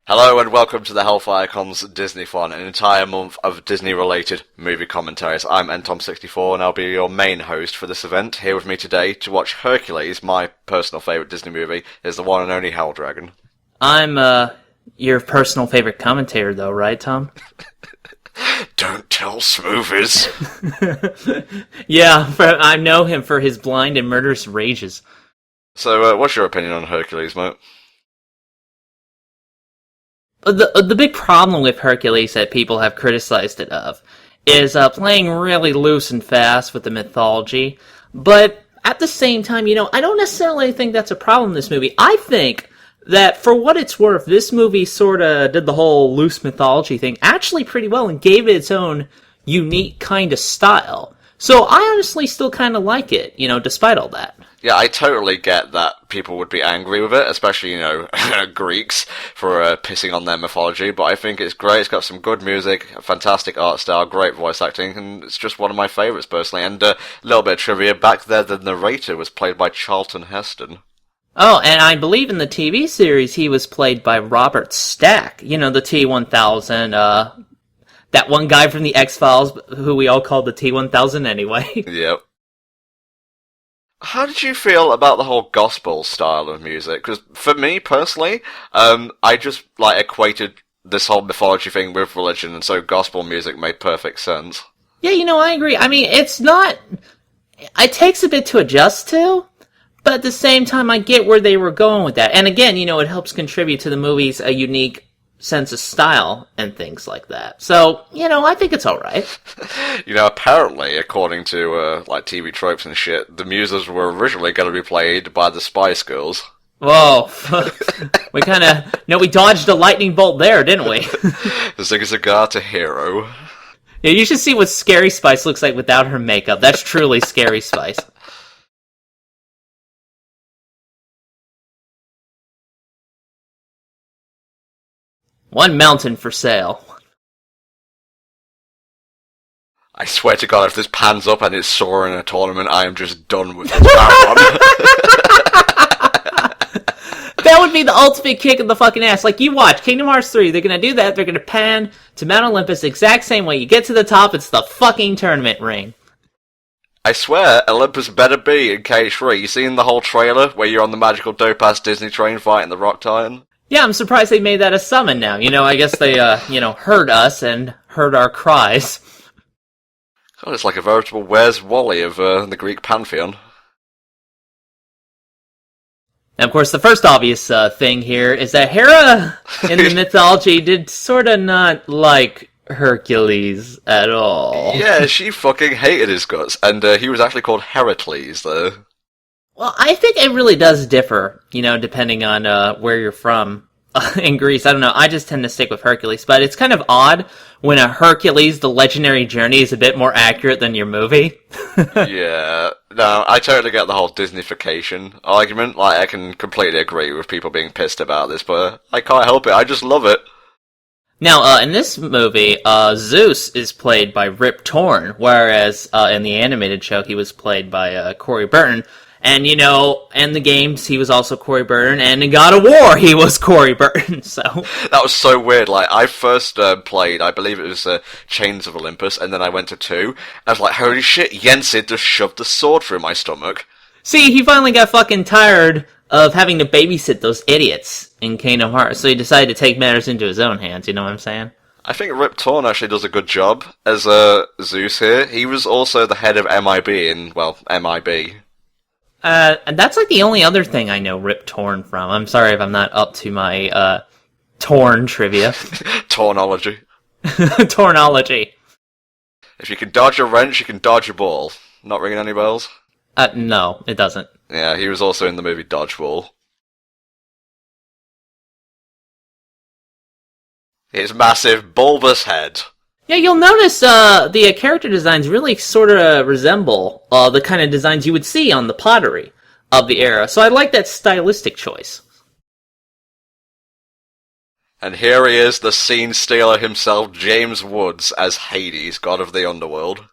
Hello and welcome to the HellfireComms Disneython, an entire month of Disney-related movie commentaries. I'm ntom64 and I'll be your main host for this event. Here with me today to watch Hercules, my personal favourite Disney movie, is the one and only Hell Dragon. I'm, your personal favorite commentator though, right, Tom? Don't tell Smoothies. Yeah, I know him for his blind and murderous rages. So, what's your opinion on Hercules, mate? The big problem with Hercules that people have criticized it of is playing really loose and fast with the mythology, but at the same time, I don't necessarily think that's a problem in this movie. I think that for what it's worth, this movie sort of did the whole loose mythology thing actually pretty well and gave it its own unique kind of style. So I honestly still kind of like it, despite all that. Yeah, I totally get that people would be angry with it, especially, Greeks, for pissing on their mythology, but I think it's great. It's got some good music, a fantastic art style, great voice acting, and it's just one of my favourites, personally. And a little bit of trivia, back there the narrator was played by Charlton Heston. Oh, and I believe in the TV series he was played by Robert Stack, the T-1000, that one guy from the X-Files who we all called the T-1000 anyway. Yep. How did you feel about the whole gospel style of music? Because for me, personally, I just, equated this whole mythology thing with religion, and so gospel music made perfect sense. Yeah, I agree. I mean, it's not... It takes a bit to adjust to, but at the same time, I get where they were going with that. And again, it helps contribute to the movie's a unique sense of style and things like that. So, I think it's alright. Apparently, according to, TV tropes and shit, the muses were originally going to be played by the Spice Girls. Whoa. We we dodged a lightning bolt there, didn't we? Zig Zagar to Hero. Yeah, you should see what Scary Spice looks like without her makeup. That's truly Scary Spice. One mountain for sale. I swear to God, if this pans up and it's Sora in a tournament, I am just done with this marathon. That would be the ultimate kick in the fucking ass. Like, you watch Kingdom Hearts 3, they're gonna do that, they're gonna pan to Mount Olympus the exact same way. You get to the top, it's the fucking tournament ring. I swear, Olympus better be in K3. You seen the whole trailer where you're on the magical dope-ass Disney train fighting the Rock Titan? Yeah, I'm surprised they made that a summon now. I guess they, heard us and heard our cries. God, it's like a veritable Where's Wally of the Greek pantheon. And of course, the first obvious thing here is that Hera in the mythology did sort of not like Hercules at all. Yeah, she fucking hated his guts, and he was actually called Heracles, though. Well, I think it really does differ, depending on where you're from in Greece. I don't know, I just tend to stick with Hercules, but it's kind of odd when a Hercules, the legendary journey, is a bit more accurate than your movie. Yeah, no, I totally get the whole Disneyfication argument. I can completely agree with people being pissed about this, but I can't help it, I just love it. Now, in this movie, Zeus is played by Rip Torn, whereas in the animated show, he was played by Corey Burton. And, in the games, he was also Corey Burton, and in God of War, he was Corey Burton, so... That was so weird. I first played, I believe it was Chains of Olympus, and then I went to 2, and I was like, holy shit, Yensid just shoved the sword through my stomach. See, he finally got fucking tired of having to babysit those idiots in Kingdom Hearts, so he decided to take matters into his own hands, you know what I'm saying? I think Rip Torn actually does a good job as Zeus here. He was also the head of MIB in, MIB. And that's like the only other thing I know Rip Torn from. I'm sorry if I'm not up to my, Torn trivia. Tornology. Tornology. If you can dodge a wrench, you can dodge a ball. Not ringing any bells? No, it doesn't. Yeah, he was also in the movie Dodgeball. His massive, bulbous head. Yeah, you'll notice the character designs really sort of resemble the kind of designs you would see on the pottery of the era, so I like that stylistic choice. And here he is, the scene stealer himself, James Woods, as Hades, god of the underworld.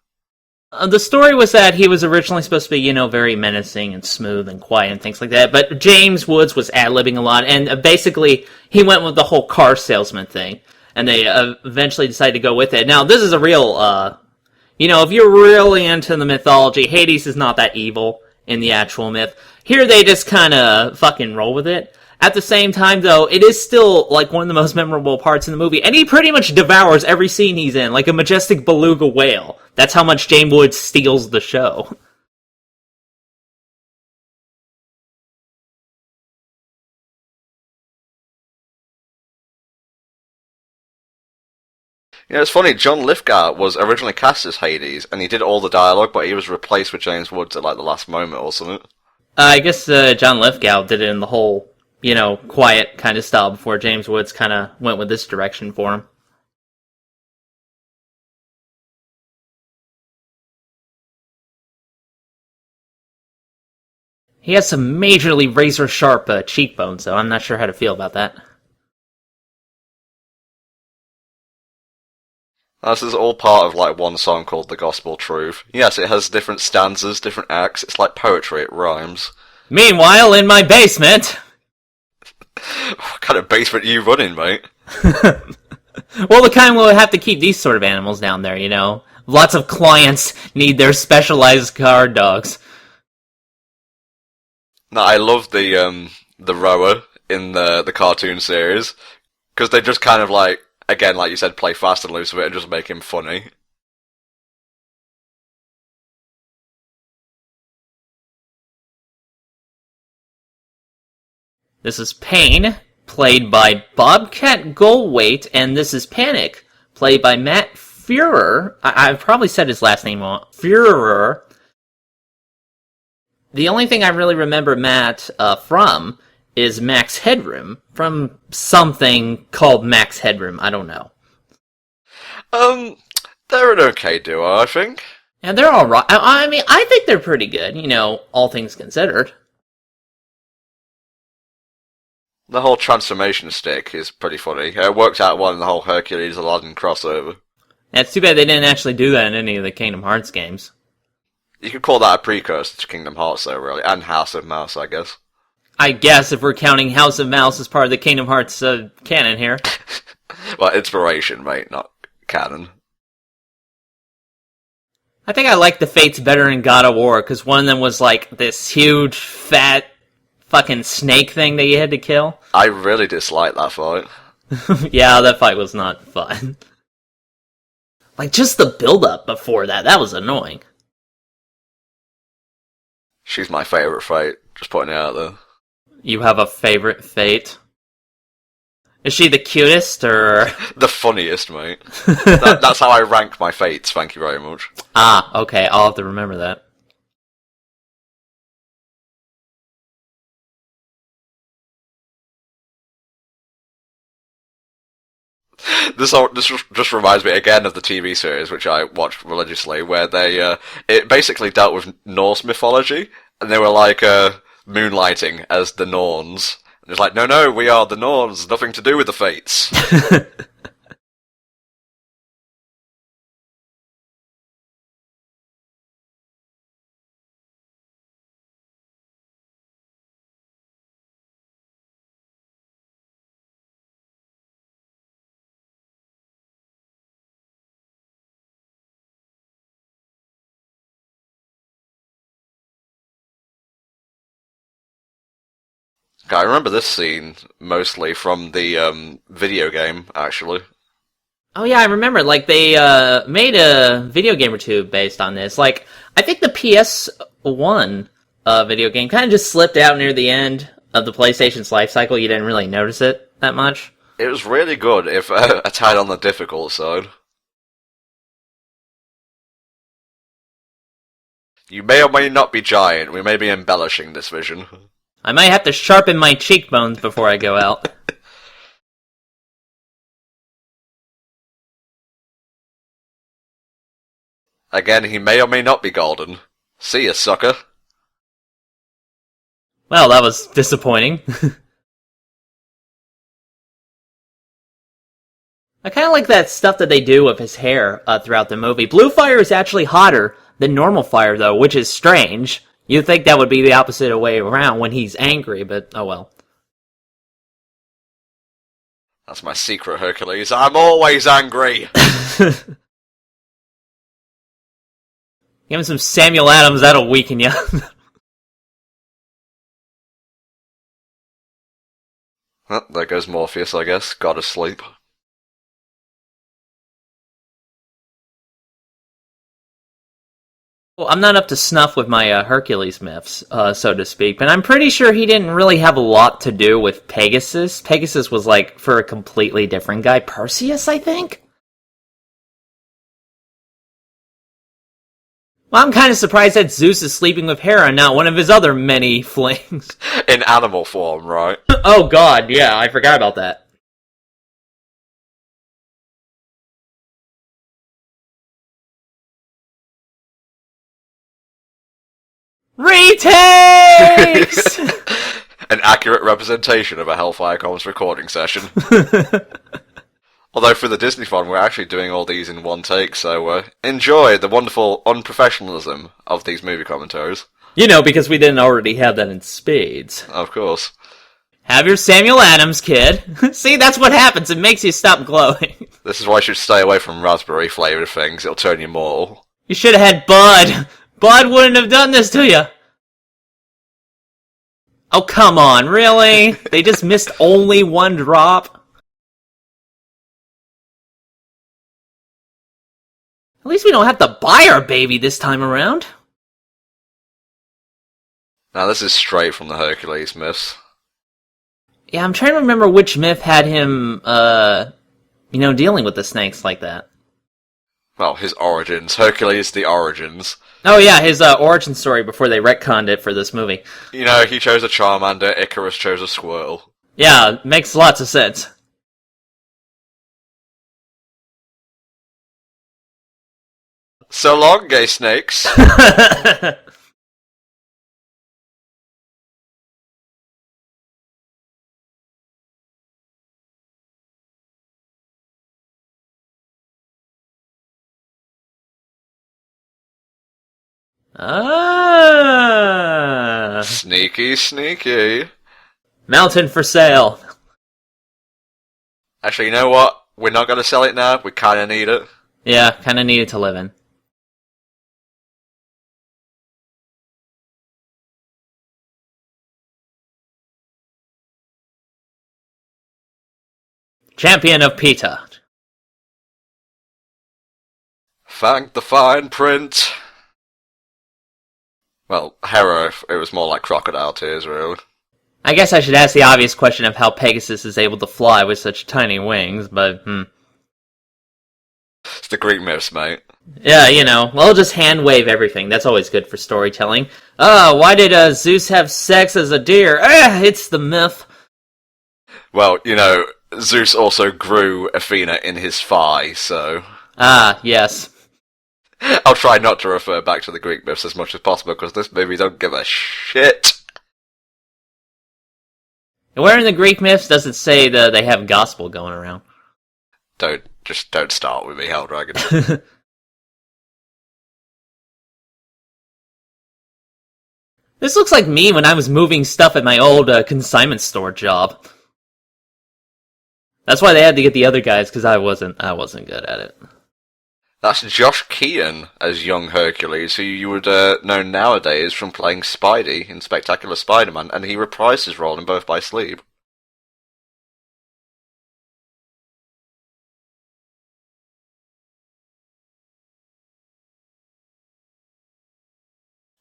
The story was that he was originally supposed to be, very menacing and smooth and quiet and things like that, but James Woods was ad-libbing a lot, and basically he went with the whole car salesman thing, and they eventually decided to go with it. Now, this is a real, if you're really into the mythology, Hades is not that evil in the actual myth. Here they just kind of fucking roll with it. At the same time, though, it is still, like, one of the most memorable parts in the movie, and he pretty much devours every scene he's in, like a majestic beluga whale. That's how much James Woods steals the show. It's funny, John Lithgow was originally cast as Hades, and he did all the dialogue, but he was replaced with James Woods at, like, the last moment or something. I guess John Lithgow did it in the whole, quiet kind of style before James Woods kind of went with this direction for him. He has some majorly razor-sharp cheekbones, though. I'm not sure how to feel about that. This is all part of, like, one song called The Gospel Truth. Yes, it has different stanzas, different acts. It's like poetry, it rhymes. Meanwhile, in my basement... What kind of basement are you running, mate? Well, the kind where we have to keep these sort of animals down there, Lots of clients need their specialized guard dogs. No, I love the rower in the cartoon series, because they just kind of, like, again, like you said, play fast and loose with it and just make him funny. This is Pain, played by Bobcat Goldthwait, and this is Panic, played by Matt Führer. I've probably said his last name wrong. Führer. The only thing I really remember Matt from is Max Headroom, from something called Max Headroom. I don't know. They're an okay duo, I think. And they're alright. I mean, I think they're pretty good, all things considered. The whole transformation stick is pretty funny. It worked out well in the whole Hercules Aladdin crossover. And it's too bad they didn't actually do that in any of the Kingdom Hearts games. You could call that a precursor to Kingdom Hearts, though, really, and House of Mouse, I guess. I guess if we're counting House of Mouse as part of the Kingdom Hearts canon here. Well, inspiration, mate, not canon. I think I like the Fates better in God of War, because one of them was like this huge, fat, fucking snake thing that you had to kill. I really dislike that fight. Yeah, that fight was not fun. Like, just the build-up before that was annoying. She's my favourite fight, just putting it out there. You have a favorite Fate? Is she the cutest, or...? The funniest, mate. That's how I rank my fates, thank you very much. Ah, okay, I'll have to remember that. This just reminds me again of the TV series, which I watched religiously, where they it basically dealt with Norse mythology, and they were like moonlighting as the Norns. And it's like, no, we are the Norns, nothing to do with the Fates. I remember this scene mostly from the video game, actually. Oh yeah, I remember, like, they made a video game or two based on this. Like, I think the PS1 video game kind of just slipped out near the end of the PlayStation's life cycle. You didn't really notice it that much. It was really good, if a tad on the difficult side. You may or may not be giant, we may be embellishing this vision. I might have to sharpen my cheekbones before I go out. Again, he may or may not be golden. See ya, sucker. Well, that was disappointing. I kind of like that stuff that they do with his hair throughout the movie. Blue fire is actually hotter than normal fire, though, which is strange. You'd think that would be the opposite way around when he's angry, but oh well. That's my secret, Hercules. I'm always angry. Give him some Samuel Adams, that'll weaken you. Well, there goes Morpheus, I guess. God asleep. Well, I'm not up to snuff with my Hercules myths, so to speak, but I'm pretty sure he didn't really have a lot to do with Pegasus. Pegasus was, like, for a completely different guy. Perseus, I think? Well, I'm kind of surprised that Zeus is sleeping with Hera, not one of his other many flings. In animal form, right? Oh god, yeah, I forgot about that. Retakes! An accurate representation of a HellfireComms recording session. Although for the Disneython, we're actually doing all these in one take, so enjoy the wonderful unprofessionalism of these movie commentaries. You know, because we didn't already have that in spades. Of course. Have your Samuel Adams, kid. See, that's what happens. It makes you stop glowing. This is why you should stay away from raspberry flavoured things. It'll turn you mortal. You should have had Bud. Bud wouldn't have done this to you. Oh, come on, really? They just missed only one drop? At least we don't have to buy our baby this time around. Now, this is straight from the Hercules myths. Yeah, I'm trying to remember which myth had him, dealing with the snakes like that. Well, his origins. Hercules, the origins. Oh yeah, his origin story before they retconned it for this movie. You know, he chose a Charmander, Icarus chose a Squirtle. Yeah, makes lots of sense. So long, gay snakes. Ah, Sneaky, sneaky. mountain for sale. Actually, you know what? We're not going to sell it now. We kind of need it. Yeah, kind of needed to live in. Champion of PETA. Thank the fine print. Well, Hera, it was more like crocodile tears, really. I guess I should ask the obvious question of how Pegasus is able to fly with such tiny wings, but It's the Greek myths, mate. Yeah, we'll just hand wave everything. That's always good for storytelling. Why did Zeus have sex as a deer? It's the myth. Well, Zeus also grew Athena in his thigh, so... Ah, yes. I'll try not to refer back to the Greek myths as much as possible, because this movie don't give a shit. Where in the Greek myths does it say that they have gospel going around? Don't start with me, Hell Dragon. This looks like me when I was moving stuff at my old consignment store job. That's why they had to get the other guys, because I wasn't good at it. That's Josh Keaton as young Hercules, who you would know nowadays from playing Spidey in Spectacular Spider-Man, and he reprised his role in Birth by Sleep.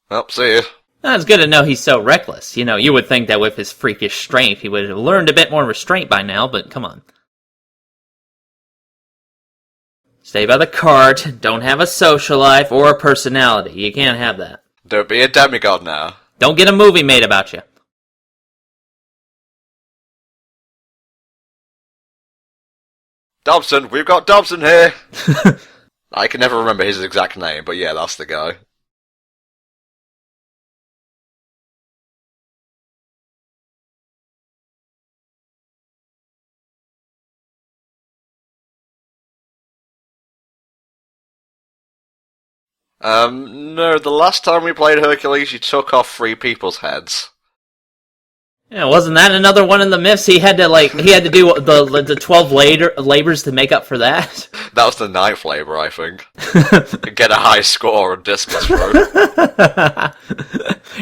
Well, see ya. It's good to know he's so reckless. You would think that with his freakish strength, he would have learned a bit more restraint by now, but come on. Stay by the cart, don't have a social life or a personality. You can't have that. Don't be a demigod now. Don't get a movie made about you. Dobson, we've got Dobson here! I can never remember his exact name, but yeah, that's the guy. No, the last time we played Hercules, you took off 3 people's heads. Yeah, wasn't that another one of the myths? He had to do the 12 labors to make up for that. That was the 9th labor, I think. Get a high score on discus throw.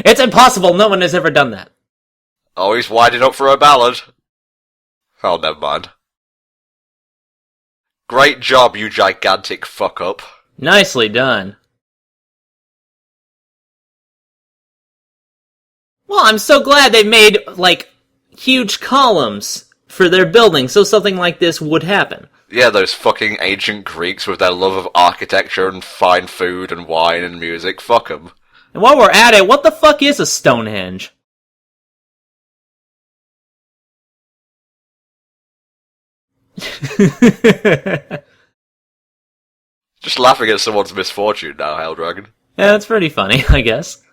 It's impossible. No one has ever done that. Oh, he's winding up for a ballad. Oh, never mind. Great job, you gigantic fuck-up. Nicely done. Well, I'm so glad they made, huge columns for their building so something like this would happen. Yeah, those fucking ancient Greeks with their love of architecture and fine food and wine and music, fuck them. And while we're at it, what the fuck is a Stonehenge? Just laughing at someone's misfortune now, Hell Dragon. Yeah, that's pretty funny, I guess.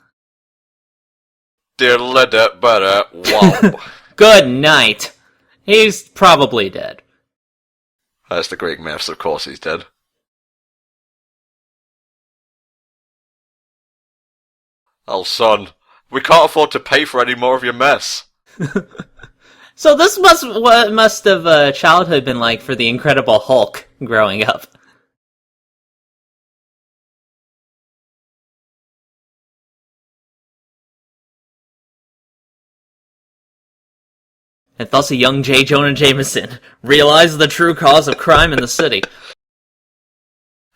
Wow. Good night. He's probably dead. That's the Greek myths, of course he's dead. Oh, son, we can't afford to pay for any more of your mess. So this must have childhood been like for the Incredible Hulk growing up. And thus a young J. Jonah Jameson realized the true cause of crime in the city.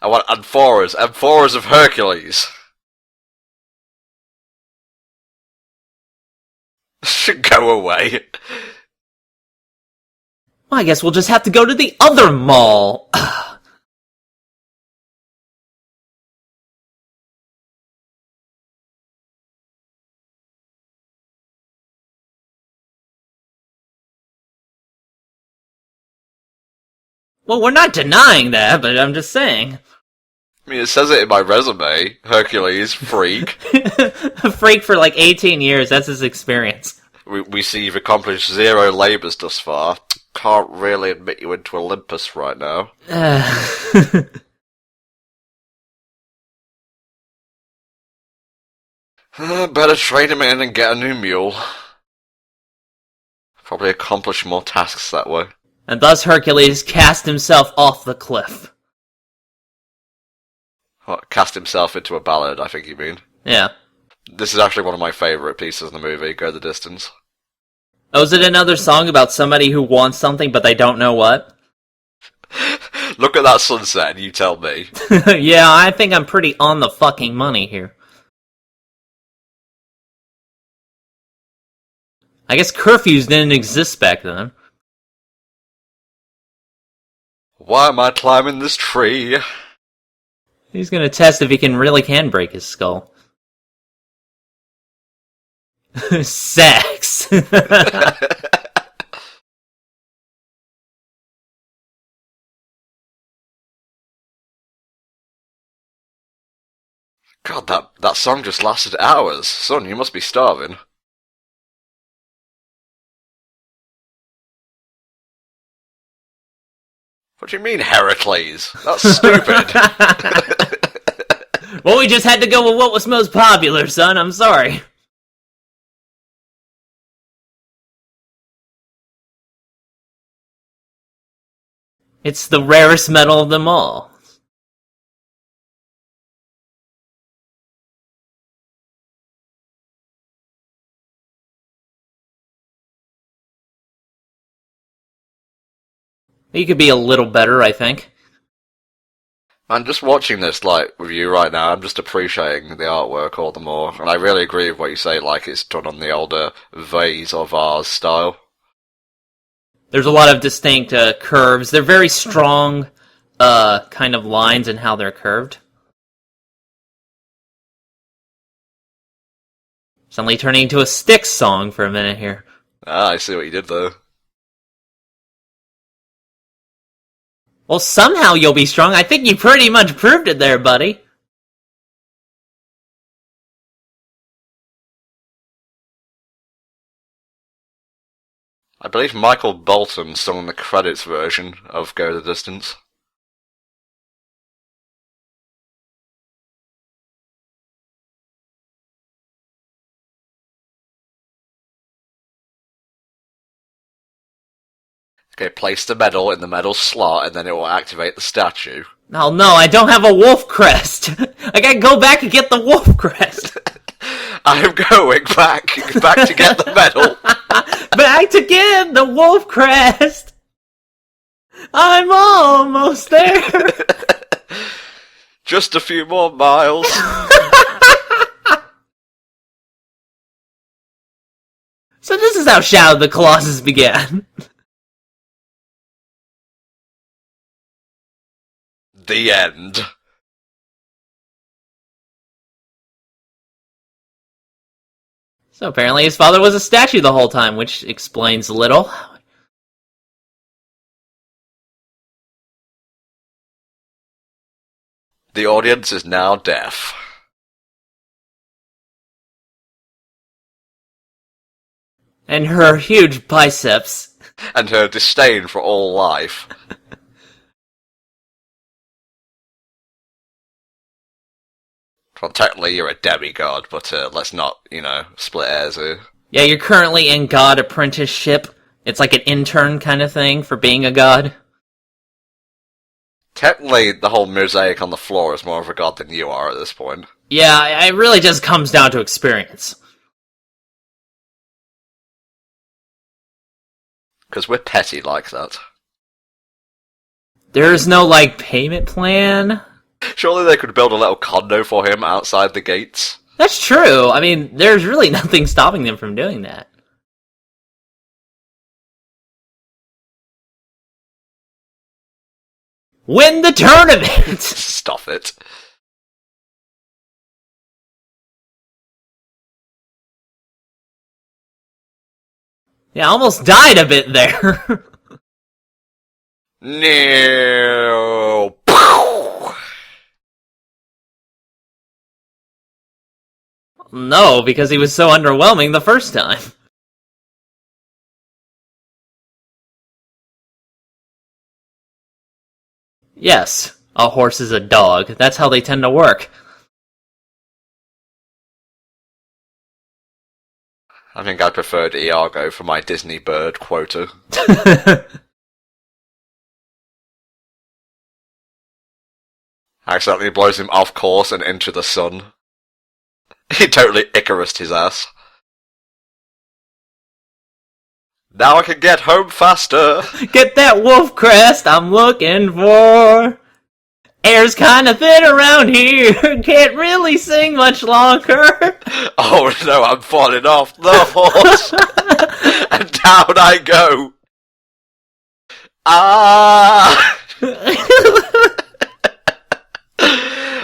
I want amphoras of Hercules. Go away. Well, I guess we'll just have to go to the other mall. Well, we're not denying that, but I'm just saying. I mean, it says it in my resume. Hercules, freak. A freak for 18 years, that's his experience. We see you've accomplished 0 labours thus far. Can't really admit you into Olympus right now. Better trade him in and get a new mule. Probably accomplish more tasks that way. And thus Hercules cast himself off the cliff. What, cast himself into a ballad, I think you mean. Yeah. This is actually one of my favourite pieces in the movie, Go the Distance. Oh, is it another song about somebody who wants something but they don't know what? Look at that sunset and you tell me. Yeah, I think I'm pretty on the fucking money here. I guess curfews didn't exist back then. Why am I climbing this tree? He's gonna test if he really can break his skull. Sex! God, that song just lasted hours. Son, you must be starving. What do you mean, Heracles? That's stupid. Well, we just had to go with what was most popular, son. I'm sorry. It's the rarest metal of them all. You could be a little better, I think. I'm just watching this, with you right now, I'm just appreciating the artwork all the more. And I really agree with what you say, it's done on the older vase of ours style. There's a lot of distinct curves. They're very strong kind of lines in how they're curved. Suddenly turning into a Styx song for a minute here. Ah, I see what you did there. Well, somehow you'll be strong. I think you pretty much proved it there, buddy. I believe Michael Bolton sung the credits version of Go the Distance. Okay, place the medal in the medal slot, and then it will activate the statue. Oh no, I don't have a wolf crest. I gotta go back and get the wolf crest. I'm going back to get the medal. Back to get the wolf crest. I'm almost there. Just a few more miles. So this is how Shadow of the Colossus began. The end. So apparently his father was a statue the whole time, which explains little. The audience is now deaf. And her huge biceps. And her disdain for all life. Well, technically you're a demigod, but let's not, split hairs here. Yeah, you're currently in god apprenticeship. It's like an intern kind of thing for being a god. Technically, the whole mosaic on the floor is more of a god than you are at this point. Yeah, it really just comes down to experience. Because we're petty like that. There's no, payment plan? Surely they could build a little condo for him outside the gates. That's true. I mean, there's really nothing stopping them from doing that. Win the tournament! Stop it. Yeah, almost died a bit there. No. No, because he was so underwhelming the first time. Yes, a horse is a dog. That's how they tend to work. I think I preferred Iago for my Disney bird quota. Accidentally blows him off course and into the sun. He totally Icarus'd his ass. Now I can get home faster! Get that wolf crest I'm looking for! Air's kinda thin around here, can't really sing much longer! Oh no, I'm falling off the horse! And down I go! Ah!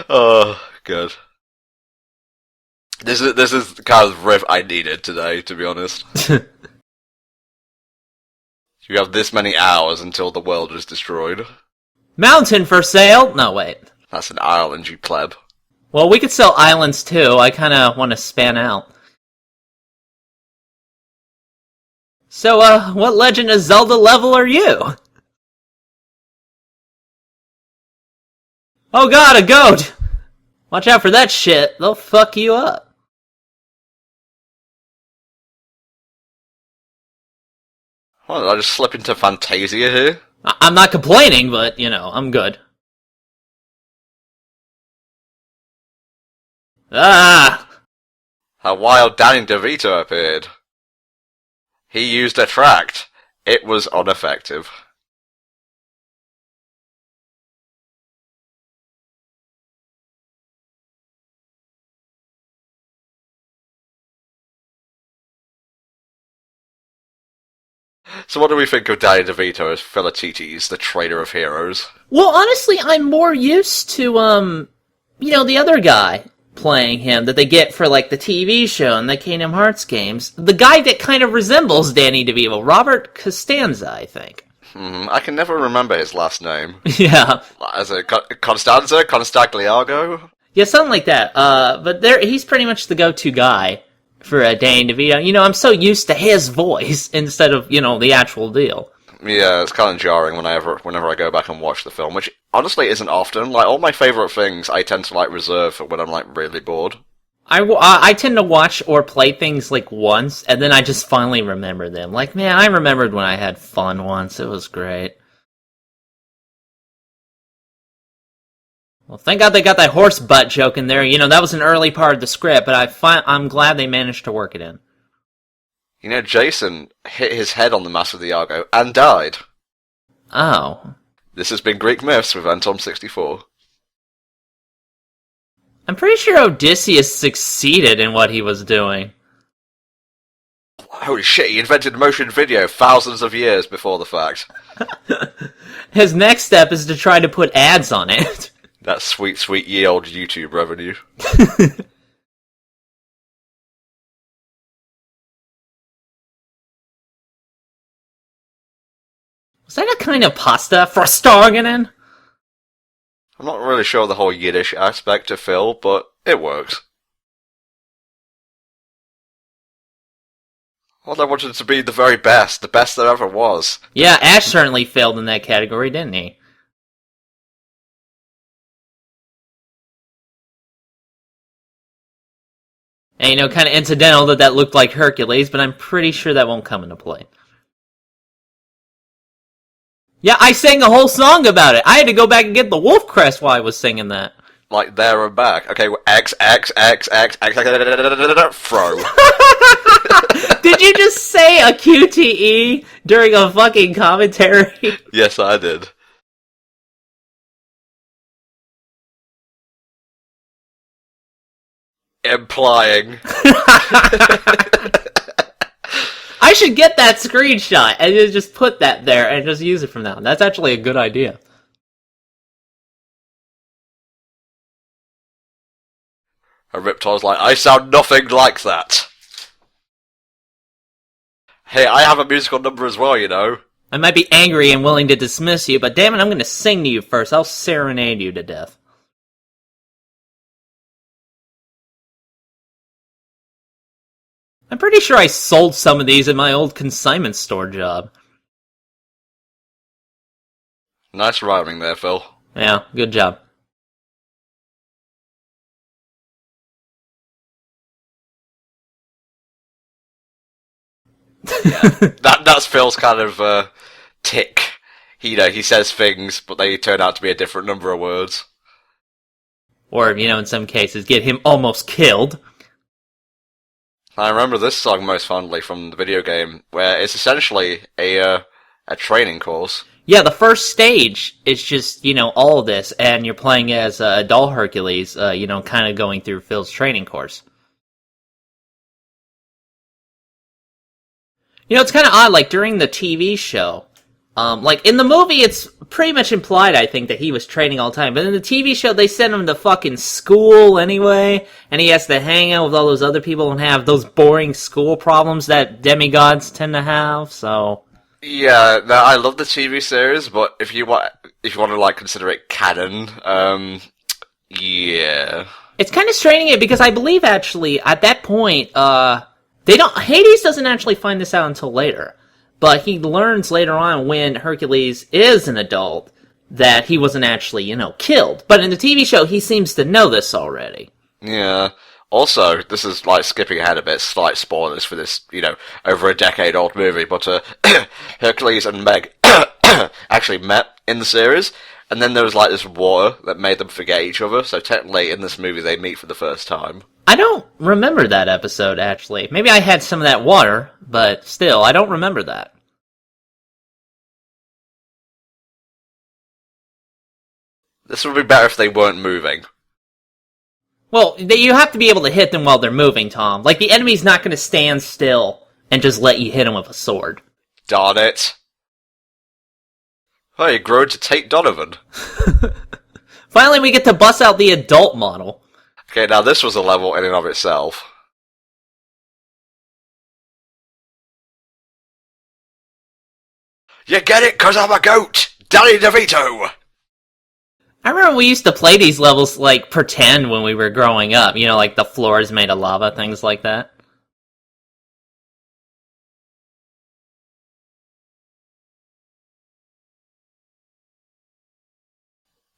Oh, good. This is the kind of riff I needed today, to be honest. You have this many hours until the world is destroyed. Mountain for sale? No, wait. That's an island, you pleb. Well, we could sell islands too. I kinda want to span out. So, what Legend of Zelda level are you? Oh god, a goat! Watch out for that shit, they'll fuck you up. What, did I just slip into Fantasia here? I'm not complaining, but, I'm good. Ah! A wild Danny DeVito appeared. He used Attract. It was ineffective. So what do we think of Danny DeVito as Philatites, the traitor of heroes? Well, honestly, I'm more used to, the other guy playing him that they get for, the TV show and the Kingdom Hearts games. The guy that kind of resembles Danny DeVito, Robert Costanza, I think. I can never remember his last name. Yeah. As a Constanza? Constagliago? Yeah, something like that. But he's pretty much the go-to guy for Danny DeVito. I'm so used to his voice instead of, the actual deal. Yeah, it's kind of jarring whenever I go back and watch the film, which honestly isn't often. All my favourite things I tend to reserve for when I'm really bored. I tend to watch or play things like once, and then I just finally remember them. Like, man, I remembered when I had fun once. It was great. Well, thank God they got that horse butt joke in there. That was an early part of the script, but I'm glad they managed to work it in. Jason hit his head on the mast of the Argo and died. Oh. This has been Greek Myths with Antom64. I'm pretty sure Odysseus succeeded in what he was doing. Holy shit, he invented motion video thousands of years before the fact. His next step is to try to put ads on it. That sweet, sweet ye old YouTube revenue. Was that a kind of pasta? Frostargenen? I'm not really sure the whole Yiddish aspect of Phil, but it works. Well, I wanted to be the very best, the best there ever was. Yeah, Ash certainly failed in that category, didn't he? And, kind of incidental that looked like Hercules, but I'm pretty sure that won't come into play. Yeah, I sang a whole song about it. I had to go back and get the wolf crest while I was singing that. Like, there and back. Okay, X, throw. Did you just say a QTE during a fucking commentary? Yes, I did. Implying. I should get that screenshot and just put that there and just use it from now on. That's actually a good idea. And Riptide's like, I sound nothing like that. Hey, I have a musical number as well, I might be angry and willing to dismiss you, but damn it, I'm gonna sing to you first. I'll serenade you to death. I'm pretty sure I sold some of these at my old consignment store job. Nice rhyming there, Phil. Yeah, good job. That's Phil's kind of tick. He says things, but they turn out to be a different number of words. Or, in some cases, get him almost killed. I remember this song most fondly from the video game, where it's essentially a training course. Yeah, the first stage is just, all of this, and you're playing as doll Hercules, kind of going through Phil's training course. It's kind of odd, like, during the TV show, like, in the movie, it's pretty much implied, I think, that he was training all the time, but in the TV show, they send him to fucking school anyway, and he has to hang out with all those other people and have those boring school problems that demigods tend to have, so... Yeah, no, I love the TV series, but if you want to consider it canon, yeah, it's kind of straining it because I believe actually at that point, Hades doesn't actually find this out until later, but he learns later on when Hercules is an adult that he wasn't actually killed. But in the TV show, he seems to know this already. Yeah. Also, this is like skipping ahead a bit, slight spoilers for this, over a decade-old movie, but Hercules and Meg actually met in the series, and then there was like this war that made them forget each other, so technically in this movie they meet for the first time. I don't remember that episode, actually. Maybe I had some of that water, but still, I don't remember that. This would be better if they weren't moving. Well, you have to be able to hit them while they're moving, Tom. Like, the enemy's not going to stand still and just let you hit him with a sword. Darn it. Oh, you grew to Tate Donovan. Finally, we get to bust out the adult model. Okay, now this was a level in and of itself. You get it, 'cause I'm a goat! Danny DeVito! I remember we used to play these levels, like, pretend when we were growing up. Like the floor is made of lava, things like that.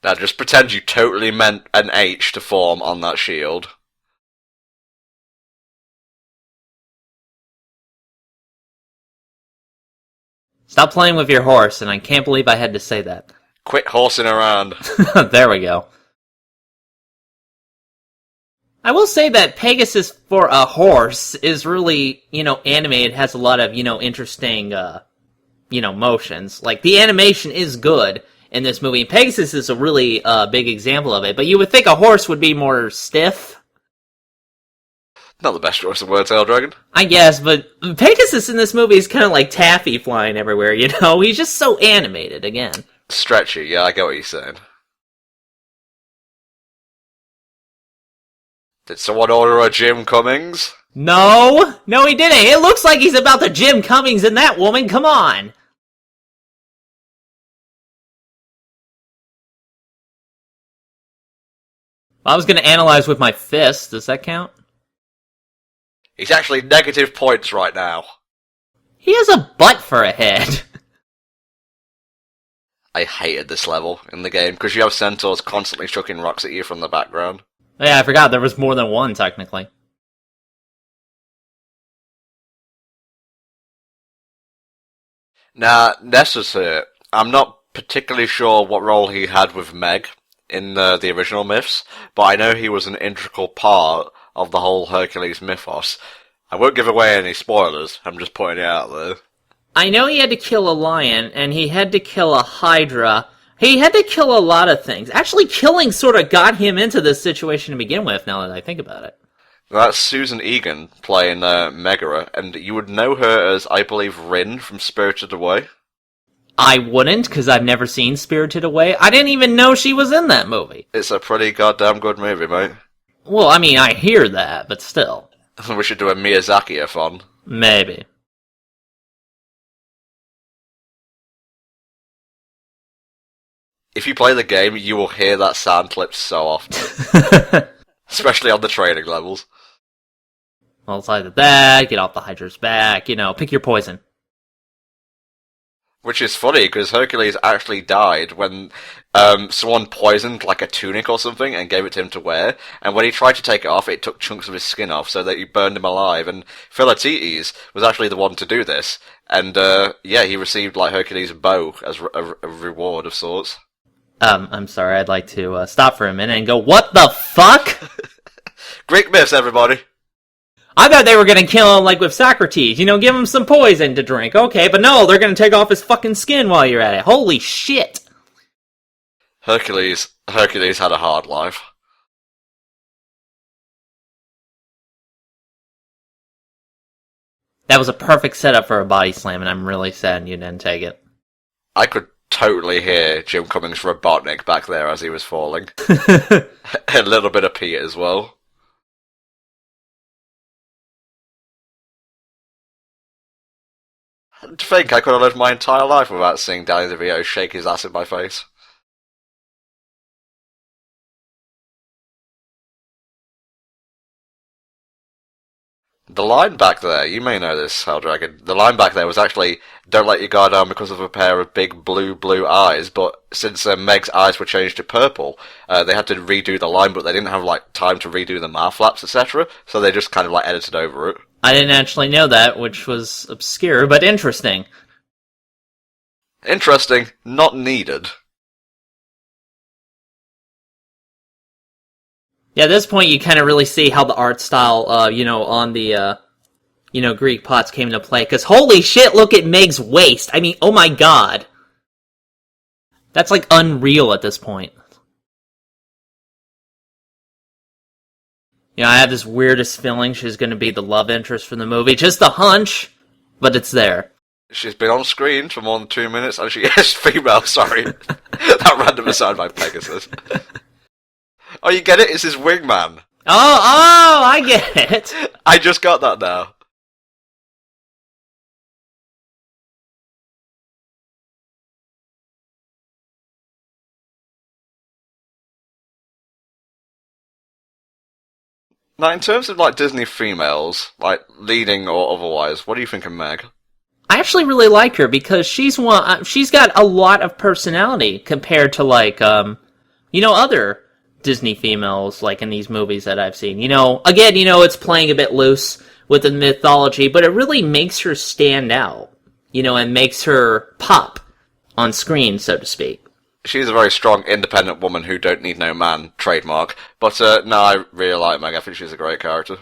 Now just pretend you totally meant an H to form on that shield. Stop playing with your horse, and I can't believe I had to say that. Quit horsing around. There we go. I will say that Pegasus for a horse is really, animated, has a lot of, interesting, motions. Like, the animation is good in this movie. Pegasus is a really big example of it, but you would think a horse would be more stiff. Not the best choice of words, Dragon. I guess, but Pegasus in this movie is kind of like Taffy flying everywhere, He's just so animated, again. Stretchy, yeah, I get what you're saying. Did someone order a Jim Cummings? No, he didn't. It looks like he's about the Jim Cummings in that woman. Come on. I was going to analyze with my fist. Does that count? He's actually negative points right now. He has a butt for a head. I hated this level in the game, because you have centaurs constantly chucking rocks at you from the background. Yeah, I forgot there was more than one, technically. Now, Nessus here, I'm not particularly sure what role he had with Meg in the original myths, but I know he was an integral part of the whole Hercules mythos. I won't give away any spoilers, I'm just pointing it out there. I know he had to kill a lion, and he had to kill a Hydra. He had to kill a lot of things. Actually, killing sort of got him into this situation to begin with, now that I think about it. That's Susan Egan playing Megara, and you would know her as, I believe, Rin from Spirited Away. I wouldn't, because I've never seen Spirited Away. I didn't even know she was in that movie. It's a pretty goddamn good movie, mate. Well, I mean, I hear that, but still. We should do a Miyazaki-a-thon. Maybe. If you play the game, you will hear that sound clip so often. Especially on the training levels. Well, it's either that, get off the Hydra's back, pick your poison. Which is funny, because Hercules actually died when someone poisoned like a tunic or something and gave it to him to wear, and when he tried to take it off, it took chunks of his skin off so that he burned him alive, and Philoctetes was actually the one to do this, and he received like Hercules' bow as a reward of sorts. I'm sorry, I'd like to stop for a minute and go, what the fuck? Greek myths, everybody! I thought they were gonna kill him like with Socrates, give him some poison to drink. Okay, but no, they're gonna take off his fucking skin while you're at it. Holy shit! Hercules had a hard life. That was a perfect setup for a body slam, and I'm really sad you didn't take it. I could totally hear Jim Cummings' Robotnik back there as he was falling. A little bit of Pete as well. To think I could have lived my entire life without seeing Danny DeVito shake his ass in my face. The line back there, you may know this, Helldragon, the line back there was actually, don't let your guard down because of a pair of big blue eyes, but since Meg's eyes were changed to purple, they had to redo the line, but they didn't have, time to redo the mouth flaps, etc., so they just kind of, edited over it. I didn't actually know that, which was obscure, but interesting. Interesting, not needed. Yeah, at this point you kind of really see how the art style, on the, Greek pots came into play. Because holy shit, look at Meg's waist! I mean, oh my god. That's, unreal at this point. I have this weirdest feeling she's going to be the love interest for the movie. Just a hunch, but it's there. She's been on screen for more than 2 minutes, and she is female, sorry. That random aside by Pegasus. Oh, you get it? It's his wingman. Oh, I get it. I just got that now. Now, in terms of, Disney females, leading or otherwise, what do you think of Meg? I actually really like her because she's got a lot of personality compared to, other Disney females, in these movies that I've seen. Again, it's playing a bit loose with the mythology, but it really makes her stand out. and makes her pop on screen, so to speak. She's a very strong, independent woman who don't need no man, trademark. But, no, I really like Meg. I think she's a great character.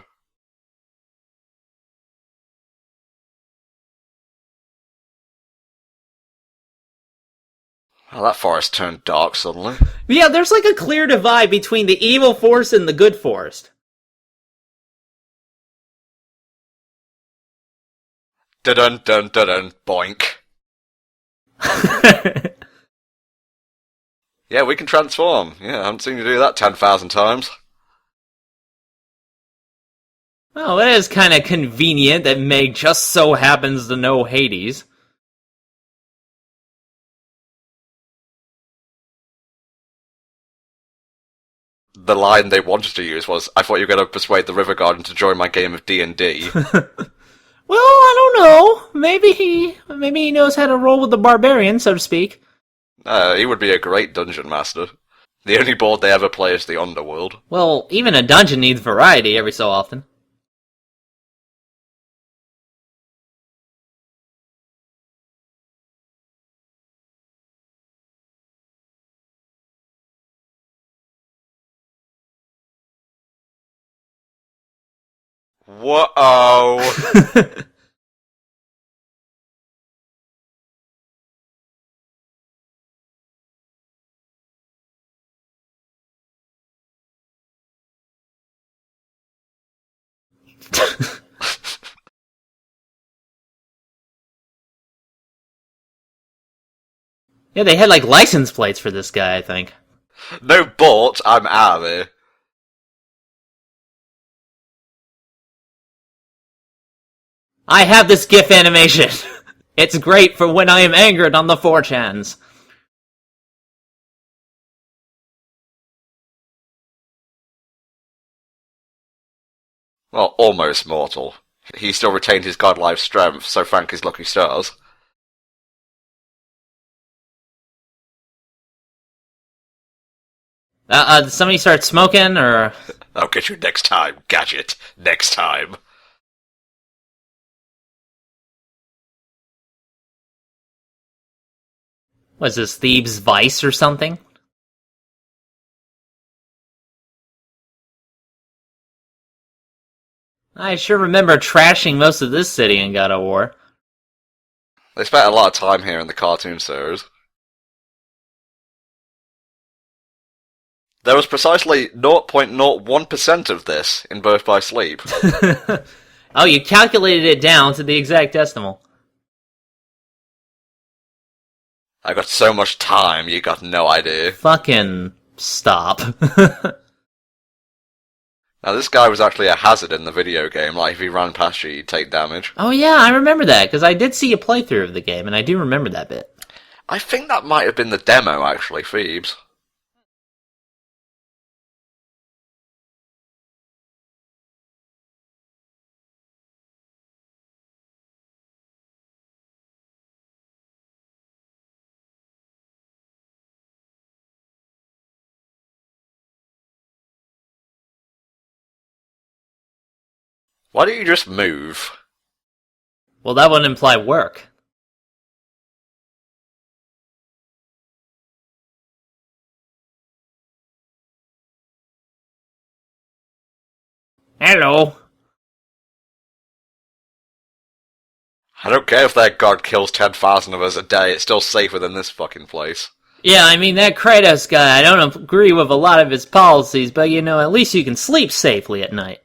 Oh, that forest turned dark suddenly. Yeah, there's like a clear divide between the evil forest and the good forest. Dun dun dun dun boink. Yeah, we can transform. Yeah, I haven't seen you do that 10,000 times. Well, it is kind of convenient that Meg just so happens to know Hades. The line they wanted to use was, "I thought you were going to persuade the River Garden to join my game of D&D." Well, I don't know. Maybe he knows how to roll with the barbarian, so to speak. He would be a great dungeon master. The only board they ever play is the Underworld. Well, even a dungeon needs variety every so often. Whoa! Yeah, they had like license plates for this guy, I think. No bought, I'm out of here. I have this GIF animation. It's great for when I am angered on the 4chans. Well, almost mortal. He still retained his godlike strength, so thank his lucky stars. Did somebody start smoking, or... I'll get you next time, Gadget. Next time. Was this Thebes' Vice or something? I sure remember trashing most of this city in God of War. They spent a lot of time here in the cartoon series. There was precisely 0.01% of this in Birth by Sleep. Oh, you calculated it down to the exact decimal. I got so much time, you got no idea. Fucking stop. Now, this guy was actually a hazard in the video game. Like, if he ran past you, you'd take damage. Oh yeah, I remember that, because I did see a playthrough of the game, and I do remember that bit. I think that might have been the demo, actually, Phoebes. Why don't you just move? Well, that would imply work. Hello. I don't care if that god kills 10,000 of us a day, it's still safer than this fucking place. Yeah, I mean, that Kratos guy, I don't agree with a lot of his policies, but at least you can sleep safely at night.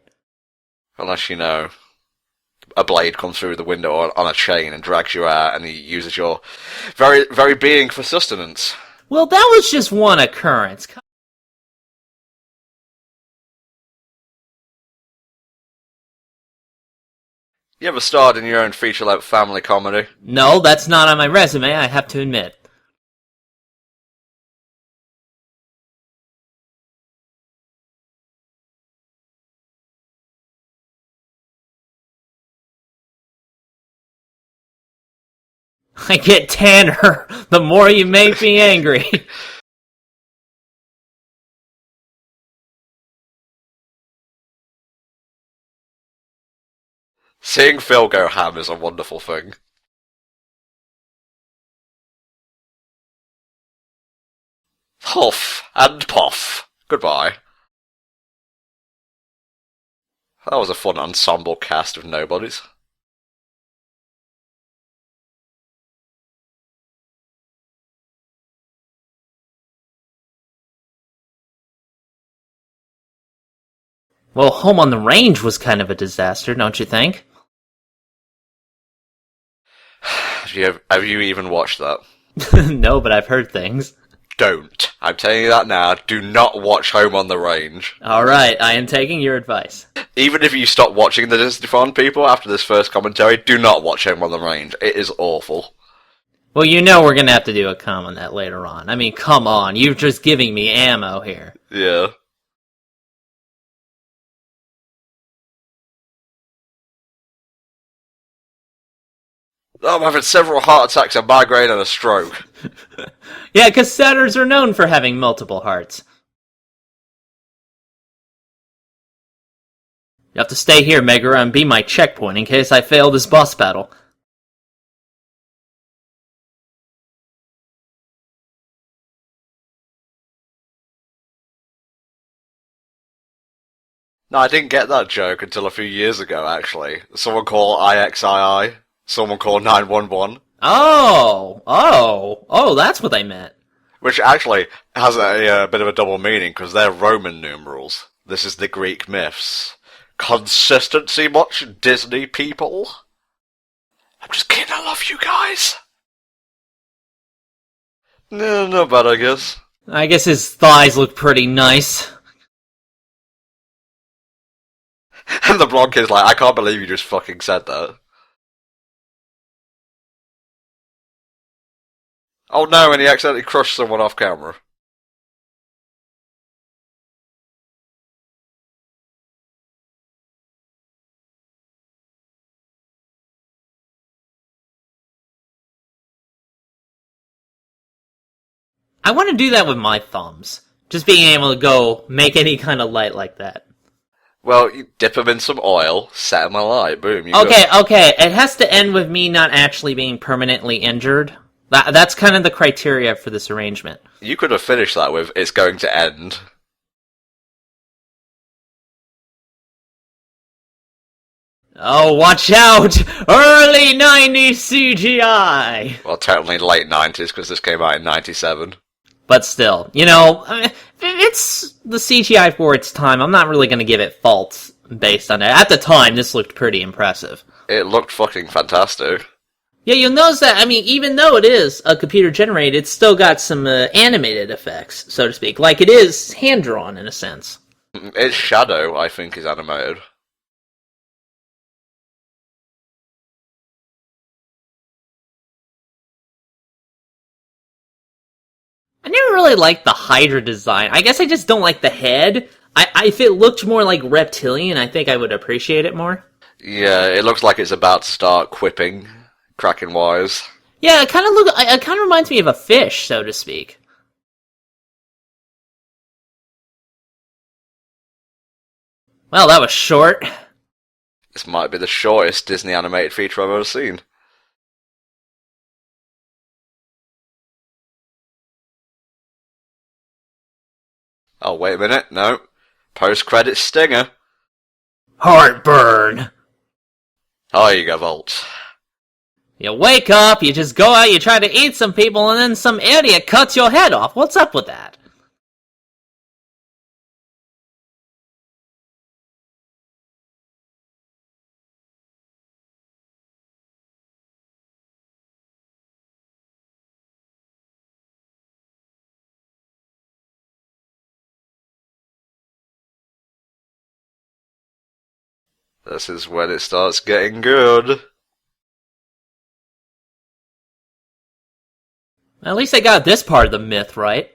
Unless, a blade comes through the window on a chain and drags you out, and he uses your very, very being for sustenance. Well, that was just one occurrence. You ever starred in your own feature-length family comedy? No, that's not on my resume, I have to admit. I get tanner the more you make me angry. Seeing Phil go ham is a wonderful thing. Huff and puff. Goodbye. That was a fun ensemble cast of nobodies. Well, Home on the Range was kind of a disaster, don't you think? Have you even watched that? No, but I've heard things. Don't. I'm telling you that now. Do not watch Home on the Range. Alright, I am taking your advice. Even if you stop watching the Disneython, people, after this first commentary, do not watch Home on the Range. It is awful. Well, you know we're gonna have to do a com on that later on. I mean, come on, you're just giving me ammo here. Yeah. Oh, I'm having several heart attacks, a migraine, and a stroke. Yeah, because satyrs are known for having multiple hearts. You have to stay here, Megara, and be my checkpoint in case I fail this boss battle. No, I didn't get that joke until a few years ago, actually. Someone called IXII, someone called 911. Oh, that's what they meant. Which actually has a bit of a double meaning, because they're Roman numerals. This is the Greek myths. Consistency much, Disney people? I'm just kidding, I love you guys. No, not bad, I guess. I guess his thighs look pretty nice. And the blonde kid's like, I can't believe you just fucking said that. Oh no, and he accidentally crushed someone off camera. I want to do that with my thumbs. Just being able to go make any kind of light like that. Well, you dip them in some oil, set them alight, boom. Okay, it has to end with me not actually being permanently injured. That's kind of the criteria for this arrangement. You could have finished that with, it's going to end. Oh, watch out! Early 90s CGI! Well, technically late 90s, because this came out in 97. But still, you know, it's the CGI for its time. I'm not really going to give it faults based on it. At the time, this looked pretty impressive. It looked fucking fantastic. Yeah, you'll notice that, I mean, even though it is a computer-generated, it's still got some animated effects, so to speak. Like, it is hand-drawn, in a sense. Its shadow, I think, is animated. I never really liked the Hydra design. I guess I just don't like the head. If it looked more like reptilian, I think I would appreciate it more. Yeah, it looks like it's about to start quipping, cracking wires. Yeah, it kind of reminds me of a fish, so to speak. Well, that was short. This might be the shortest Disney animated feature I've ever seen. Oh, wait a minute, no. Post-credit stinger. Heartburn. Oh, you go, Volt. You wake up, you just go out, you try to eat some people, and then some idiot cuts your head off. What's up with that? This is when it starts getting good. At least I got this part of the myth right.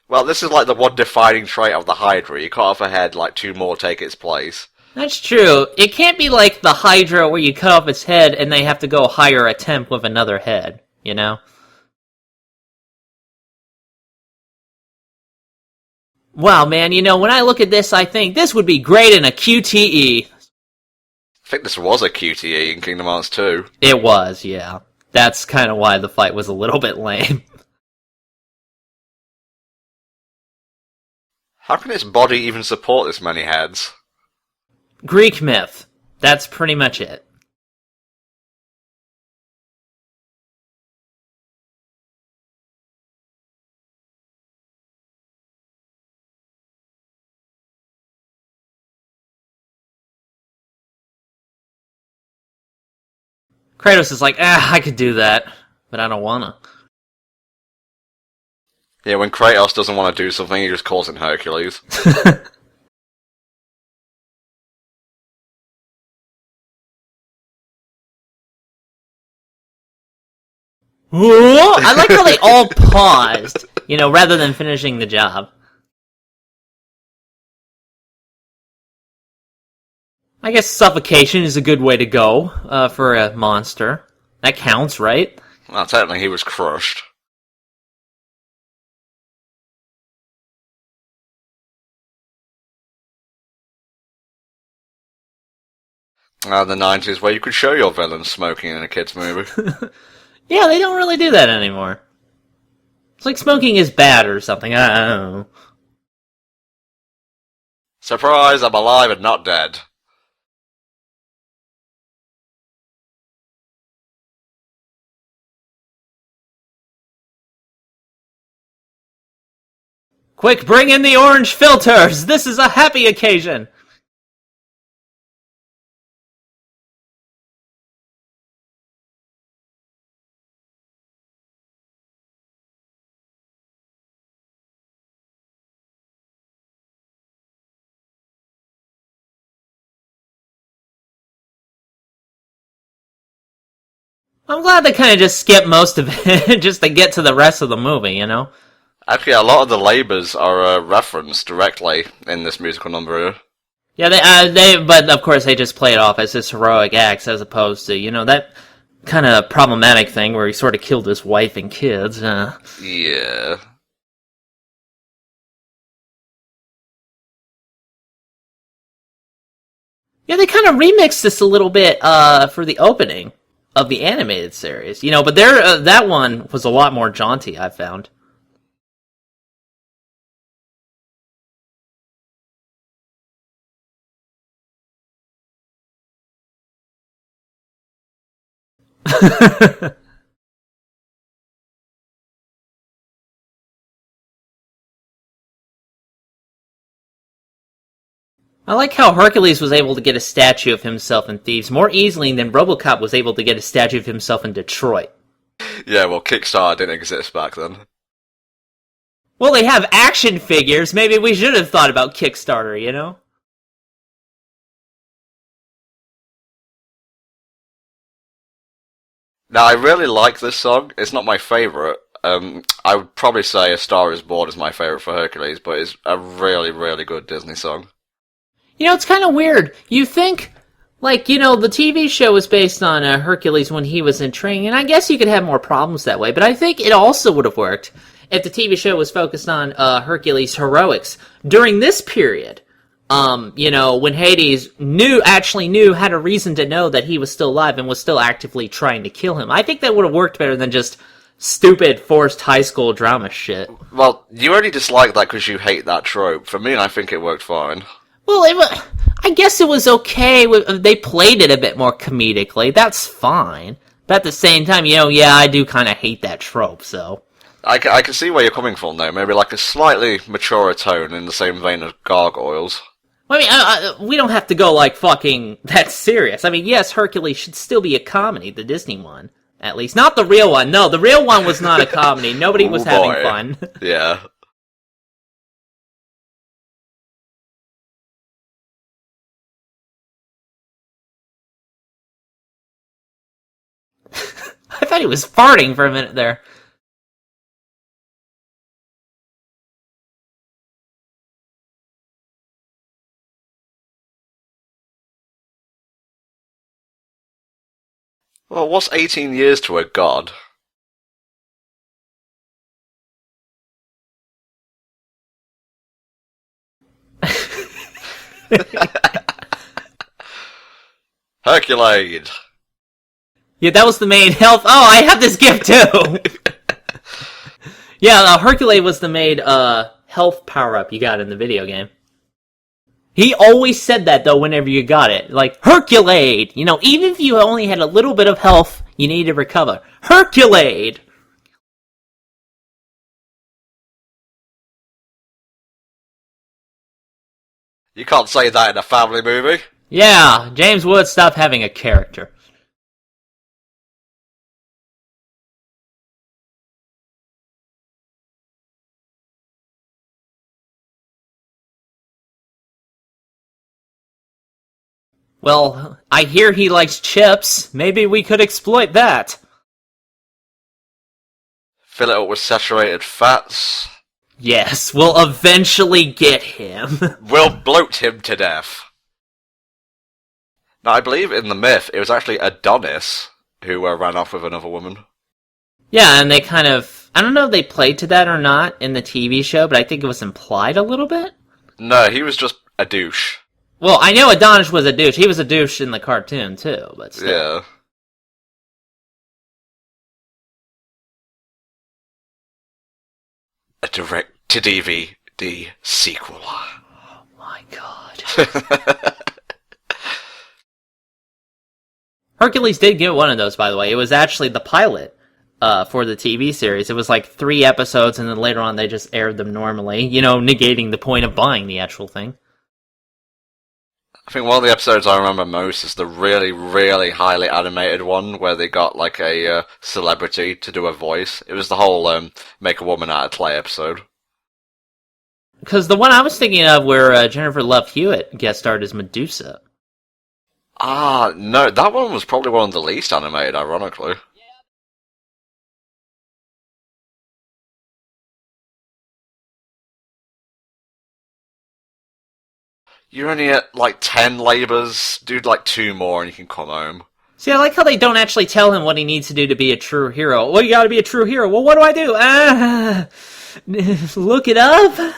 Well, this is like the one defining trait of the Hydra. You cut off a head, like two more take its place. That's true. It can't be like the Hydra where you cut off its head and they have to go hire a temp with another head, you know? Wow, man, you know, when I look at this, I think this would be great in a QTE. I think this was a QTE in Kingdom Hearts 2. It was, yeah. That's kind of why the fight was a little bit lame. How can its body even support this many heads? Greek myth. That's pretty much it. Kratos is like, I could do that, but I don't wanna. Yeah, when Kratos doesn't want to do something, he just calls in Hercules. I like how they all paused, rather than finishing the job. I guess suffocation is a good way to go for a monster. That counts, right? Well, technically he was crushed. The 90s, where you could show your villain smoking in a kid's movie. Yeah, they don't really do that anymore. It's like smoking is bad or something. I don't know. Surprise, I'm alive and not dead. Quick, bring in the orange filters! This is a happy occasion! I'm glad they kind of just skipped most of it just to get to the rest of the movie, Actually, a lot of the labours are referenced directly in this musical number. Yeah, but of course they just play it off as his heroic acts as opposed to, that kind of problematic thing where he sort of killed his wife and kids. Yeah. Yeah, they kind of remixed this a little bit for the opening of the animated series, but that one was a lot more jaunty, I found. I like how Hercules was able to get a statue of himself in Thebes more easily than RoboCop was able to get a statue of himself in Detroit. Yeah, well, Kickstarter didn't exist back then. Well, they have action figures. Maybe we should have thought about Kickstarter, Now, I really like this song. It's not my favourite. I would probably say A Star Is Born is my favourite for Hercules, but it's a really, really good Disney song. It's kind of weird. You think, the TV show was based on Hercules when he was in training, and I guess you could have more problems that way, but I think it also would have worked if the TV show was focused on Hercules' heroics during this period. When Hades actually knew, had a reason to know that he was still alive and was still actively trying to kill him. I think that would have worked better than just stupid, forced high school drama shit. Well, you only dislike that because you hate that trope. For me, I think it worked fine. Well, I guess it was okay. They played it a bit more comedically. That's fine. But at the same time, I do kind of hate that trope, so. I can see where you're coming from, though. Maybe like a slightly maturer tone in the same vein as Gargoyles. Well, I mean, we don't have to go, fucking that serious. I mean, yes, Hercules should still be a comedy, the Disney one. At least. Not the real one. No, the real one was not a comedy. Nobody was having fun. Yeah. I thought he was farting for a minute there. Well, what's 18 years to a god? Hercules! Yeah, that was the main health. Oh, I have this gift too! Yeah, Hercules was the main health power-up you got in the video game. He always said that, though, whenever you got it. Like, Hercules! You know, even if you only had a little bit of health you need to recover. Hercules! You can't say that in a family movie. Yeah, James Wood, stop having a character. Well, I hear he likes chips. Maybe we could exploit that. Fill it up with saturated fats. Yes, we'll eventually get him. We'll bloat him to death. Now, I believe in the myth, it was actually Adonis who ran off with another woman. Yeah, and they kind of... I don't know if they played to that or not in the TV show, but I think it was implied a little bit. No, he was just a douche. Well, I know Adonis was a douche. He was a douche in the cartoon, too, but still. Yeah. A direct-to-DVD sequel. Oh my god. Hercules did get one of those, by the way. It was actually the pilot for the TV series. It was like 3 episodes, and then later on they just aired them normally, you know, negating the point of buying the actual thing. I think one of the episodes I remember most is the really, really highly animated one where they got like a celebrity to do a voice. It was the whole make a woman out of clay episode. Because the one I was thinking of where Jennifer Love Hewitt guest starred as Medusa. Ah, no, that one was probably one of the least animated, ironically. You're only at like 10 labours, do like 2 more and you can come home. See, I like how they don't actually tell him what he needs to do to be a true hero. Well, you gotta be a true hero. Well, what do I do? Look it up?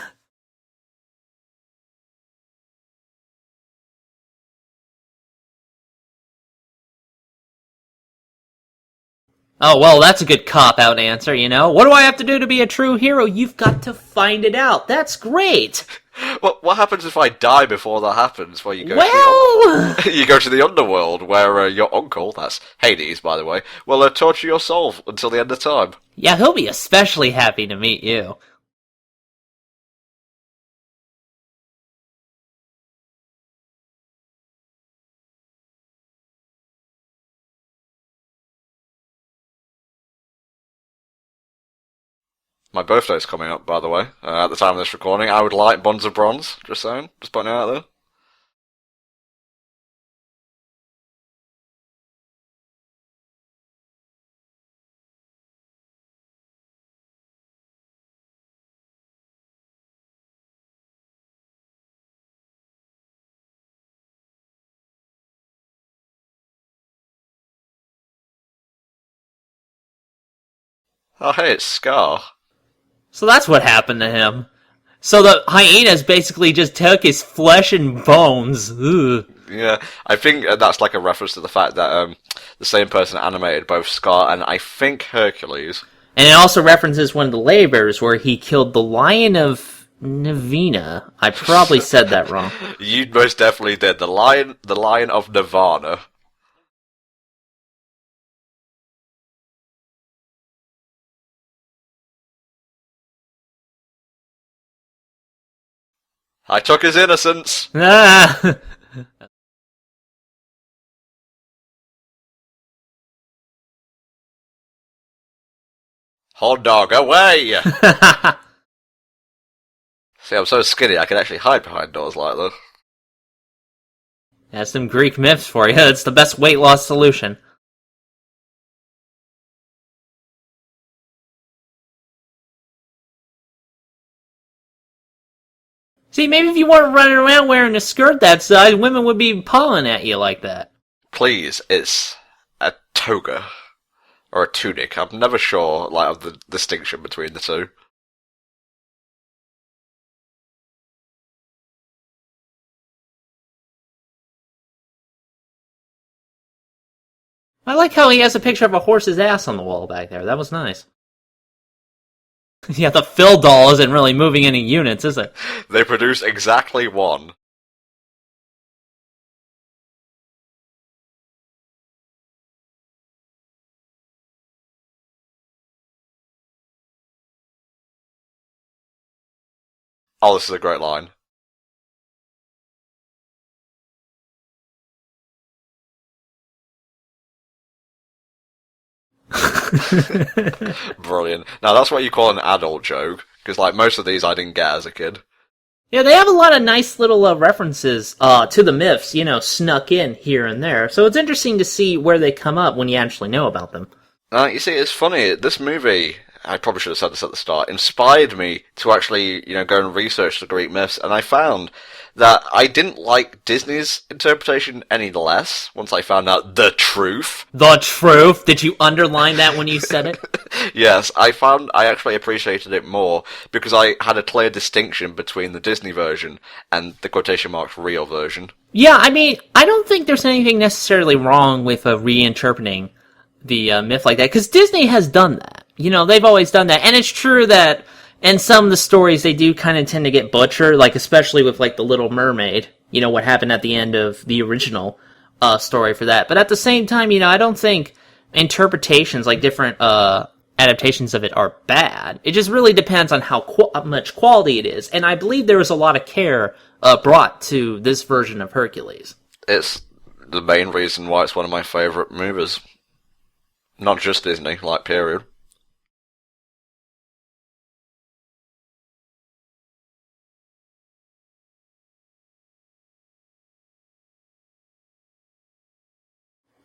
Oh, well, that's a good cop-out answer, you know? What do I have to do to be a true hero? You've got to find it out. That's great! What happens if I die before that happens? Well, you go you go to the underworld where your uncle, that's Hades, by the way, will torture your soul until the end of time. Yeah, he'll be especially happy to meet you. My birthday's coming up, by the way, at the time of this recording. I would like Bonds of Bronze, just saying, just putting it out there. Oh, hey, it's Scar. So that's what happened to him. So the hyenas basically just took his flesh and bones. Ugh. Yeah, I think that's like a reference to the fact that the same person animated both Scar and I think Hercules. And it also references one of the labors where he killed the Lion of Navina. I probably said that wrong. You most definitely did. The Lion of Nirvana. I took his innocence. Ah! Hot dog, away! See, I'm so skinny I can actually hide behind doors like this. That's some Greek myths for you. It's the best weight loss solution. See, maybe if you weren't running around wearing a skirt that size, women would be pawing at you like that. Please, it's a toga. Or a tunic. I'm never sure like of the distinction between the two. I like how he has a picture of a horse's ass on the wall back there. That was nice. Yeah, the Phil doll isn't really moving any units, is it? They produce exactly one. Oh, this is a great line. Brilliant. Now that's what you call an adult joke, because like most of these I didn't get as a kid. Yeah, they have a lot of nice little references to the myths, snuck in here and there. So it's interesting to see where they come up when you actually know about them. You see, it's funny. This movie, I probably should have said this at the start, inspired me to actually, go and research the Greek myths, and I found that I didn't like Disney's interpretation any less once I found out the truth. The truth? Did you underline that when you said it? Yes, I found I actually appreciated it more because I had a clear distinction between the Disney version and the quotation marks real version. Yeah, I mean, I don't think there's anything necessarily wrong with reinterpreting the myth like that, because Disney has done that. They've always done that, and it's true that in some of the stories they do kind of tend to get butchered, like especially with like the Little Mermaid. What happened at the end of the original story for that. But at the same time, I don't think interpretations, like different adaptations of it, are bad. It just really depends on how much quality it is, and I believe there was a lot of care brought to this version of Hercules. It's the main reason why it's one of my favourite movies. Not just Disney, like, period.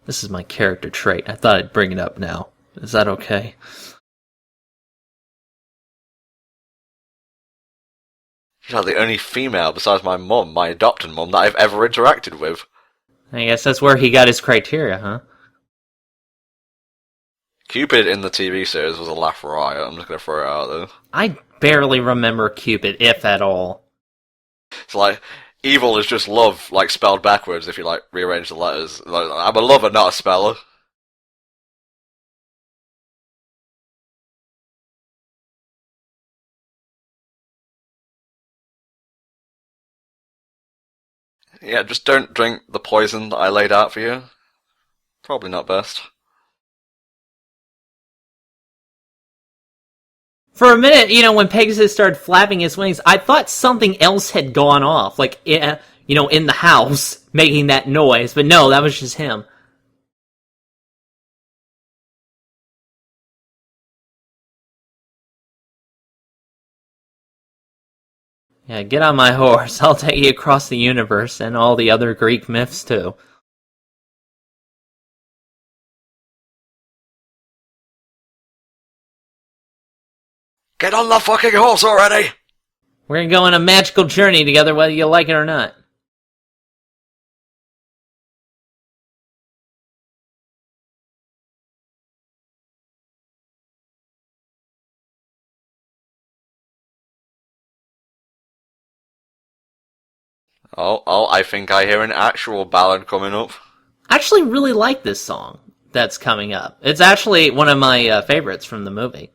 This is my character trait. I thought I'd bring it up now. Is that okay? You're the only female besides my mum, my adopted mum, that I've ever interacted with. I guess that's where he got his criteria, huh? Cupid in the TV series was a laugh riot. I'm just going to throw it out there. I barely remember Cupid, if at all. It's like, evil is just love, like, spelled backwards if you, like, rearrange the letters. Like, I'm a lover, not a speller. Yeah, just don't drink the poison that I laid out for you. Probably not best. For a minute, when Pegasus started flapping his wings, I thought something else had gone off, like, in the house, making that noise. But no, that was just him. Yeah, get on my horse. I'll take you across the universe and all the other Greek myths, too. Get on the fucking horse already! We're gonna go on a magical journey together, whether you like it or not. Oh, I think I hear an actual ballad coming up. I actually really like this song that's coming up. It's actually one of my favorites from the movie.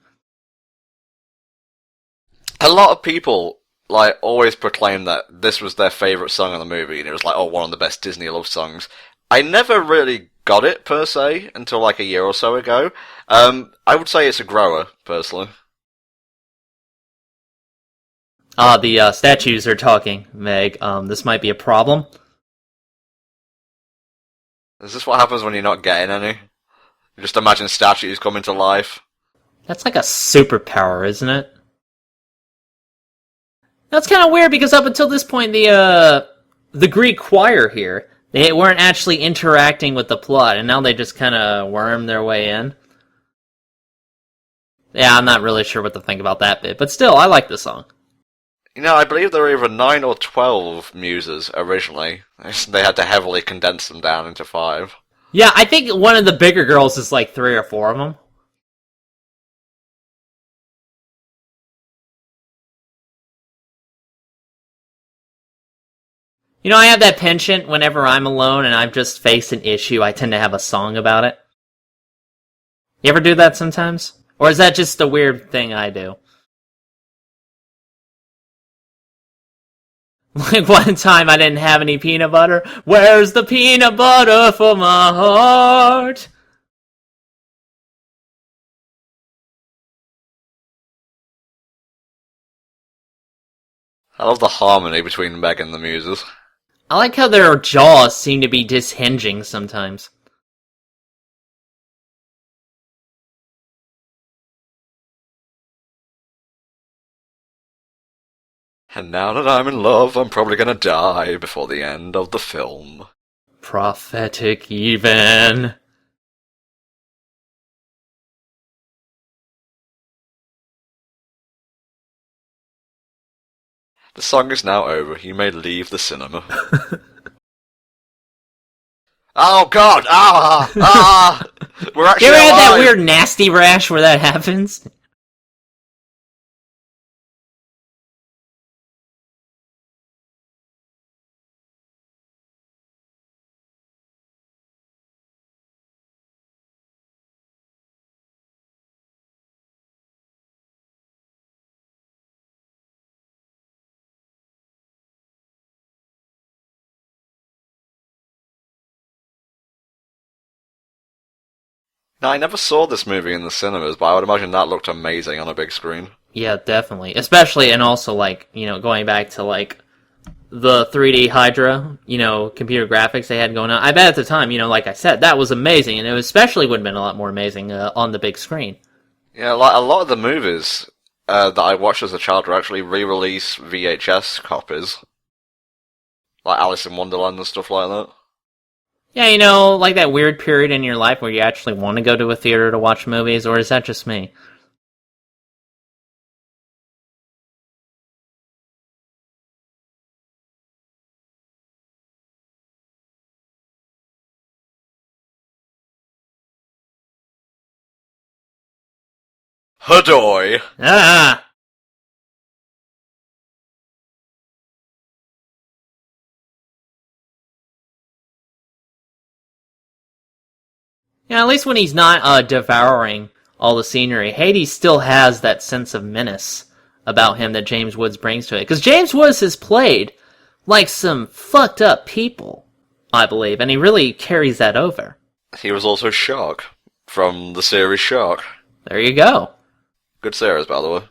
A lot of people, like, always proclaim that this was their favourite song in the movie, and it was like, oh, one of the best Disney love songs. I never really got it, per se, until like a year or so ago. I would say it's a grower, personally. The statues are talking, Meg. This might be a problem. Is this what happens when you're not getting any? You just imagine statues coming to life. That's like a superpower, isn't it? That's kind of weird because up until this point, the Greek choir here, they weren't actually interacting with the plot, and now they just kind of worm their way in. Yeah, I'm not really sure what to think about that bit, but still, I like the song. I believe there were either 9 or 12 muses originally. They had to heavily condense them down into 5. Yeah, I think one of the bigger girls is like 3 or 4 of them. I have that penchant whenever I'm alone and I've just faced an issue, I tend to have a song about it. You ever do that sometimes? Or is that just a weird thing I do? Like one time I didn't have any peanut butter. Where's the peanut butter for my heart? I love the harmony between Meg and the Muses. I like how their jaws seem to be dishinging sometimes. And now that I'm in love, I'm probably gonna die before the end of the film. Prophetic even. The song is now over. You may leave the cinema. Oh God! Ah! Ah! We're actually You ever had that alive! weird nasty rash where that happens? Now, I never saw this movie in the cinemas, but I would imagine that looked amazing on a big screen. Yeah, definitely. Especially, and also, like, going back to, like, the 3D Hydra, computer graphics they had going on. I bet at the time, like I said, that was amazing, and it especially would have been a lot more amazing on the big screen. Yeah, like a lot of the movies that I watched as a child were actually re-release VHS copies, like Alice in Wonderland and stuff like that. Yeah, like that weird period in your life where you actually want to go to a theater to watch movies, or is that just me? Hadoy! Ah! Yeah, at least when he's not devouring all the scenery, Hades still has that sense of menace about him that James Woods brings to it. Because James Woods has played like some fucked up people, I believe, and he really carries that over. He was also Shark, from the series Shark. There you go. Good series, by the way.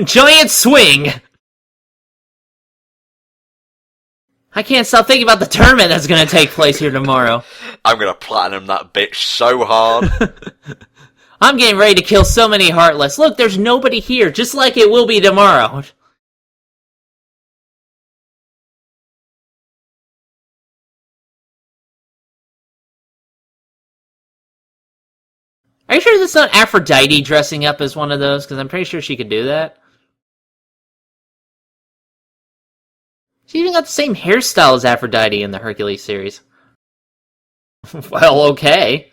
Giant swing! I can't stop thinking about the tournament that's going to take place here tomorrow. I'm gonna platinum that bitch so hard. I'm getting ready to kill so many Heartless. Look, there's nobody here, just like it will be tomorrow. Are you sure that's not Aphrodite dressing up as one of those? Because I'm pretty sure she could do that. She even got the same hairstyle as Aphrodite in the Hercules series. Well, okay.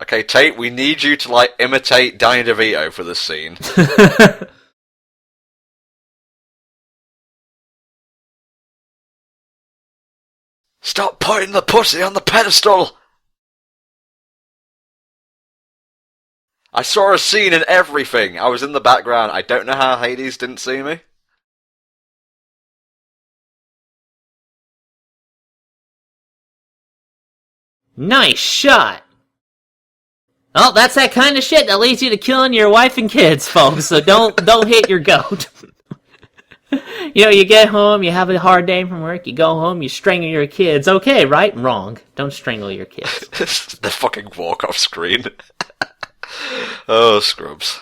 Okay, Tate, we need you to, imitate Danny DeVito for this scene. Stop putting the pussy on the pedestal! I saw a scene in everything. I was in the background. I don't know how Hades didn't see me. Nice shot! Oh, that's that kind of shit that leads you to killing your wife and kids, folks, so don't hit your goat. You get home, you have a hard day from work, you go home, you strangle your kids. Okay, right? Wrong. Don't strangle your kids. The fucking walk off screen. Oh, scrubs.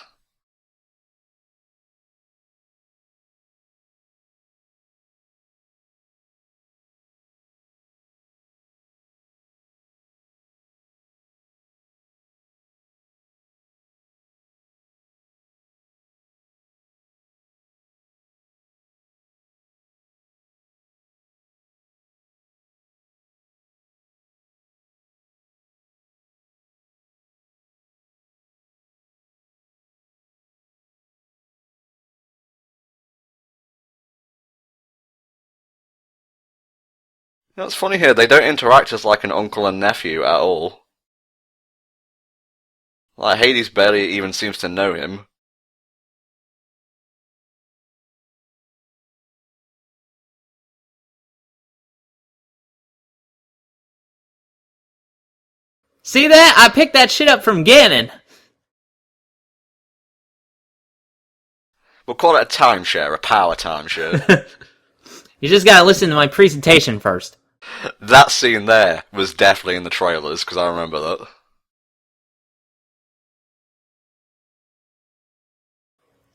That's funny here, they don't interact as like an uncle and nephew at all. Like, Hades barely even seems to know him. See that? I picked that shit up from Ganon. We'll call it a timeshare, a power timeshare. You just gotta listen to my presentation first. That scene there was definitely in the trailers, because I remember that.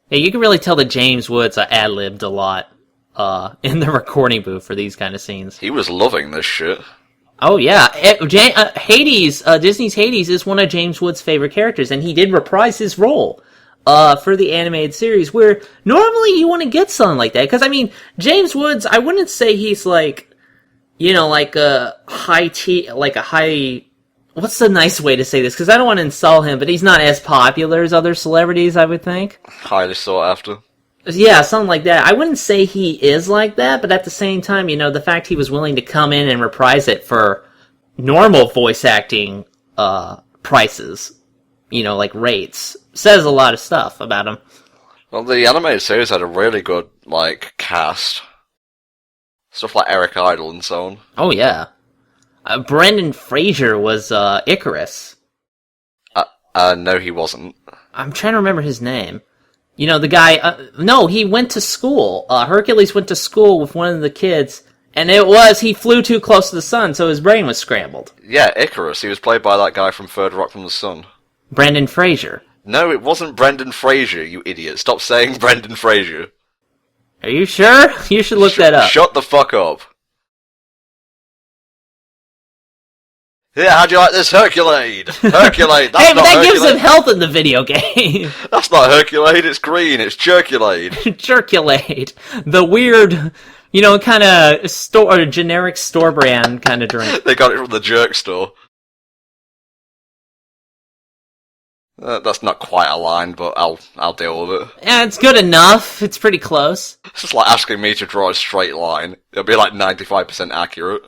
Yeah, you can really tell that James Woods ad-libbed a lot in the recording booth for these kind of scenes. He was loving this shit. Oh yeah, Hades, Disney's Hades is one of James Woods' favorite characters, and he did reprise his role for the animated series, where normally you want to get something like that, because I mean, James Woods, I wouldn't say he's like, you know, like a high, what's the nice way to say this, because I don't want to insult him, but he's not as popular as other celebrities, I would think. Highly sought after. Yeah, something like that. I wouldn't say he is like that, but at the same time, you know, the fact he was willing to come in and reprise it for normal voice acting prices, you know, like rates, says a lot of stuff about him. Well, the animated series had a really good, like, cast. Stuff like Eric Idle and so on. Oh, yeah. Brendan Fraser was Icarus. No, he wasn't. I'm trying to remember his name. You know, the guy, no, he went to school. Hercules went to school with one of the kids, and he flew too close to the sun, so his brain was scrambled. Yeah, Icarus. He was played by that guy from Third Rock from the Sun. Brendan Fraser. No, it wasn't Brendan Fraser, you idiot. Stop saying Brendan Fraser. Are you sure? You should look that up. Shut the fuck up. Yeah, how'd you like this Herculade? Herculade, that's hey, but not that Herculade. gives him health in the video game. That's not Herculade, it's green, it's Jerkulade. Jerkulade. The weird, you know, kind of generic store brand kind of drink. They got it from the jerk store. That's not quite a line, but I'll deal with it. Yeah, it's good enough. It's pretty close. It's just like asking me to draw a straight line. It'll be like 95% accurate.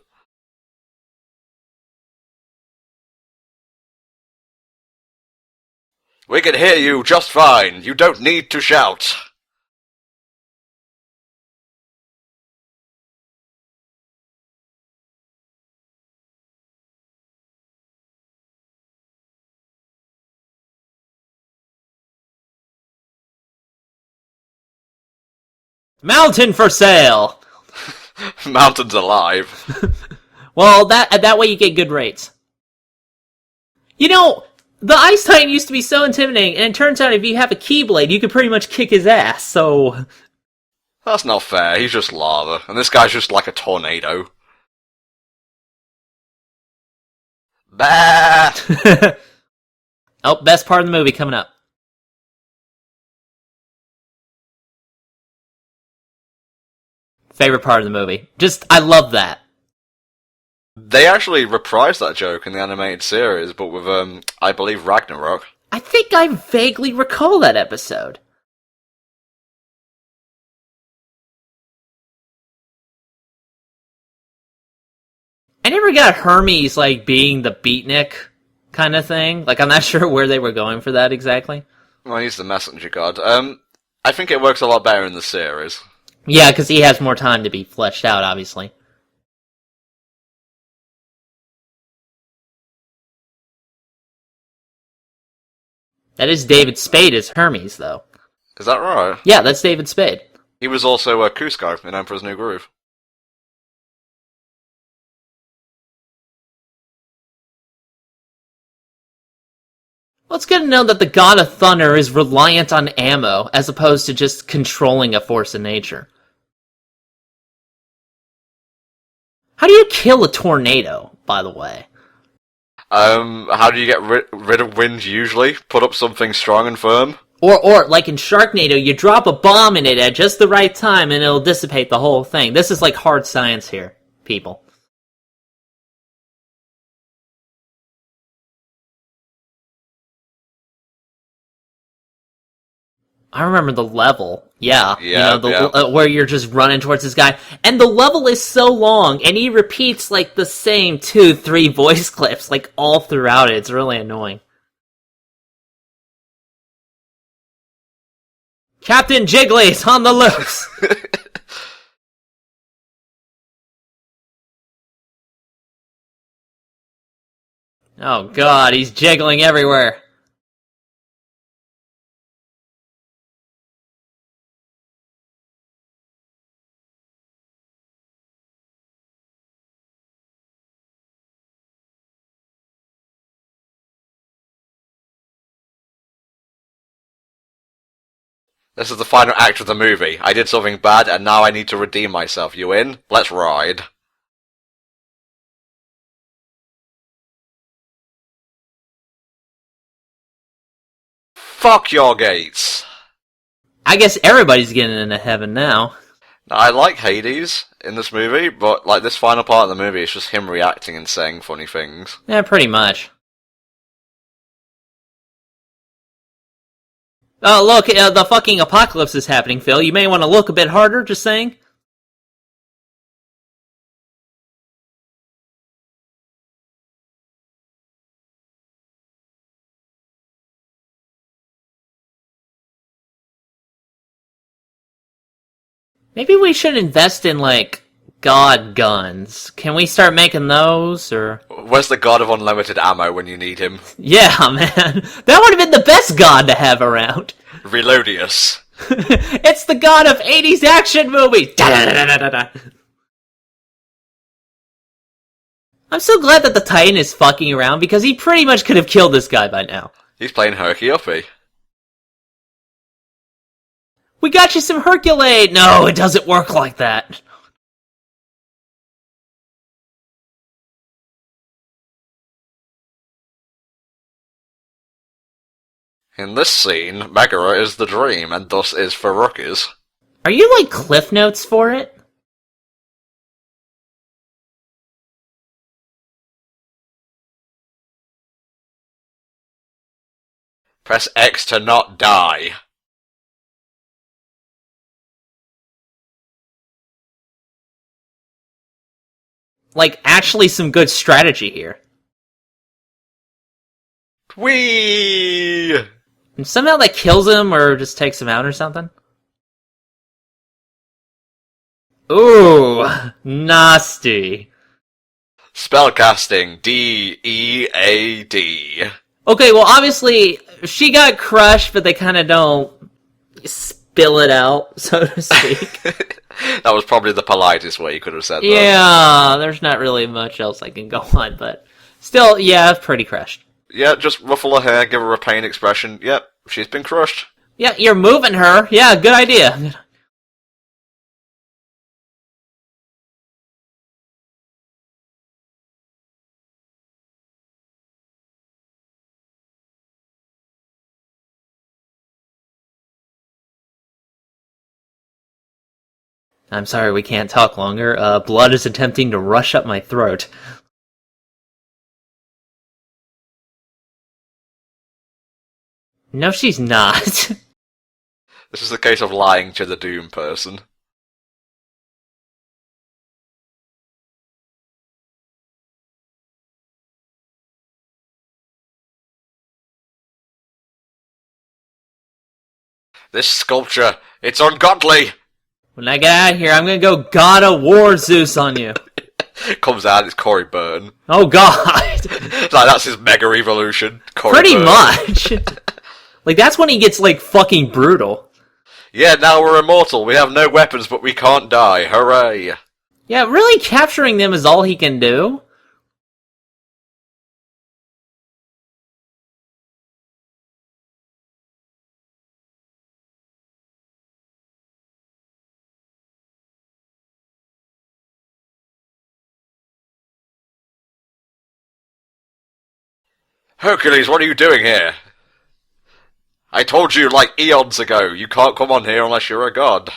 We can hear you just fine. You don't need to shout. Mountain for sale. Mountain's alive. Well, that way you get good rates. You know, the Ice Titan used to be so intimidating, and it turns out if you have a Keyblade, you could pretty much kick his ass, so... That's not fair, he's just lava, and this guy's just like a tornado. Bah! Oh, best part of the movie coming up. Favorite part of the movie. I love that. They actually reprised that joke in the animated series, but with, I believe Ragnarok. I think I vaguely recall that episode. I never got Hermes, like, being the beatnik kind of thing. Like, I'm not sure where they were going for that exactly. Well, he's the messenger god. I think it works a lot better in the series. Yeah, because he has more time to be fleshed out, obviously. That is David Spade as Hermes, though. Is that right? Yeah, that's David Spade. He was also Kuzco in Emperor's New Groove. Well, it's good to know that the God of Thunder is reliant on ammo, as opposed to just controlling a force of nature. How do you kill a tornado, by the way? How do you get rid of wind usually? Put up something strong and firm? Or, like in Sharknado, you drop a bomb in it at just the right time and it'll dissipate the whole thing. This is like hard science here, people. I remember the level. Yeah, Yeah, yeah. where you're just running towards this guy, and the level is so long, and he repeats like the same 2, 3 voice clips like all throughout it. It's really annoying. Captain Jiggly's on the loose. Oh god, he's jiggling everywhere. This is the final act of the movie. I did something bad, and now I need to redeem myself. You in? Let's ride. Fuck your gates. I guess everybody's getting into heaven now. Now, I like Hades in this movie, but like this final part of the movie is just him reacting and saying funny things. Yeah, pretty much. Oh, look, the fucking apocalypse is happening, Phil. You may want to look a bit harder, just saying. Maybe we should invest in, like, god guns. Can we start making those, or... Where's the god of unlimited ammo when you need him? Yeah, man. That would have been the best god to have around. Reloadius. It's the god of 80s action movie! Da-da-da-da-da-da. I'm so glad that the Titan is fucking around, because he pretty much could have killed this guy by now. He's playing Herky Uppy. We got you some Hercules! No, it doesn't work like that. In this scene, Megara is the dream, and thus is for rookies. Are you like cliff notes for it? Press X to not die. Like, actually some good strategy here. Whee! And somehow that kills him or just takes him out or something? Ooh, nasty. Spellcasting D-E-A-D. Okay, well obviously she got crushed, but they kind of don't spill it out, so to speak. That was probably the politest way you could have said that. Yeah, there's not really much else I can go on, but still, yeah, pretty crushed. Yeah, just ruffle her hair, give her a pain expression. Yep, she's been crushed. Yeah, you're moving her. Yeah, good idea. I'm sorry we can't talk longer. Blood is attempting to rush up my throat. No, she's not. This is the case of lying to the Doom person. This sculpture, it's ungodly! When I get out of here, I'm gonna go God of War Zeus on you. Comes out, it's Corey Byrne. Oh god. Like, that's his mega evolution. Corey Pretty Byrne. much. Like, that's when he gets, like, fucking brutal. Yeah, now we're immortal. We have no weapons, but we can't die. Hooray! Yeah, really capturing them is all he can do. Hercules, what are you doing here? I told you, like, eons ago, you can't come on here unless you're a god.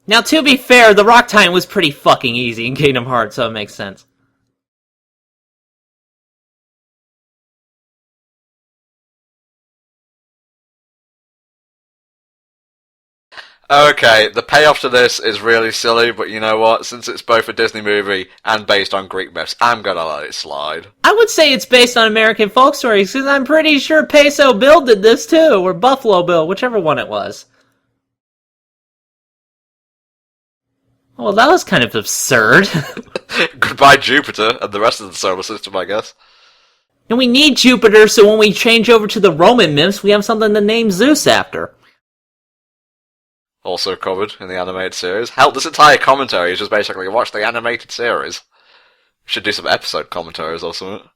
Now, to be fair, the rock time was pretty fucking easy in Kingdom Hearts, so it makes sense. Okay, the payoff to this is really silly, but you know what? Since it's both a Disney movie and based on Greek myths, I'm gonna let it slide. I would say it's based on American folk stories, because I'm pretty sure Peso Bill did this too, or Buffalo Bill, whichever one it was. Well, that was kind of absurd. Goodbye, Jupiter, and the rest of the solar system, I guess. And we need Jupiter, so when we change over to the Roman myths, we have something to name Zeus after. Also covered in the animated series. Hell, this entire commentary is just basically watch the animated series. We should do some episode commentaries or something.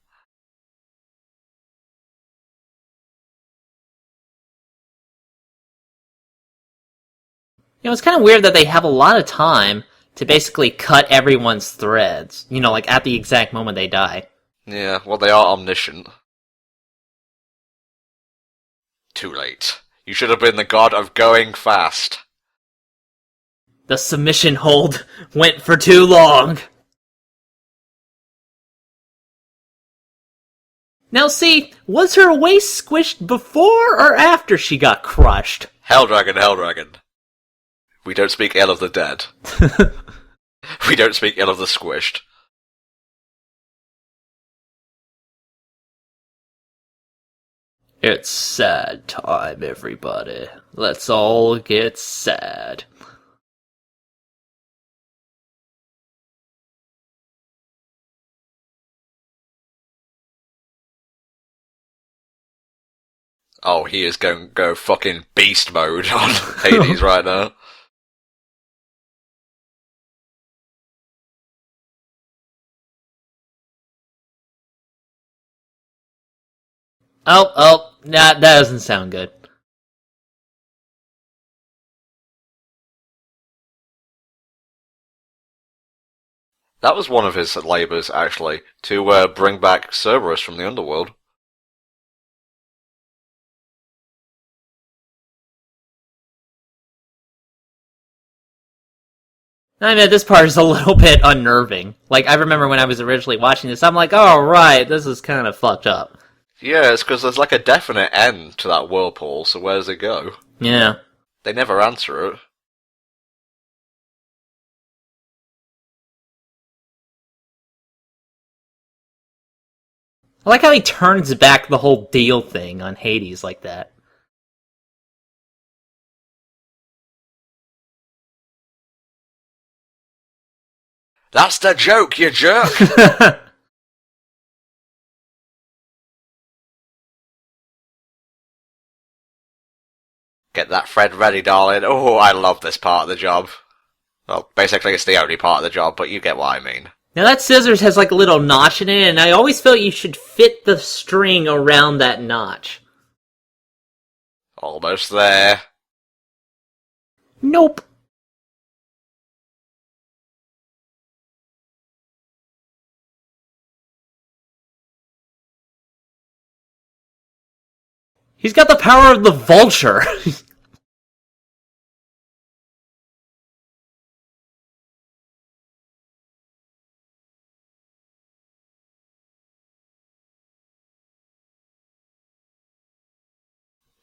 You know, it's kind of weird that they have a lot of time to basically cut everyone's threads. You know, like at the exact moment they die. Yeah, well, they are omniscient. Too late. You should have been the god of going fast. The submission hold went for too long. Now see, was her waist squished before or after she got crushed? Hell Dragon, Hell Dragon. We don't speak ill of the dead. We don't speak ill of the squished. It's sad time, everybody. Let's all get sad. Oh, he is going to go fucking beast mode on Hades right now. Oh, nah, that doesn't sound good. That was one of his labours, actually, to bring back Cerberus from the underworld. I mean, this part is a little bit unnerving. Like, I remember when I was originally watching this, I'm like, oh, right, this is kind of fucked up. Yeah, it's because there's like a definite end to that whirlpool, so where does it go? Yeah. They never answer it. I like how he turns back the whole deal thing on Hades like that. That's the joke, you jerk! Get that thread ready, darling. Oh, I love this part of the job. Well, basically it's the only part of the job, but you get what I mean. Now that scissors has like a little notch in it, and I always felt you should fit the string around that notch. Almost there. Nope. He's got the power of the vulture.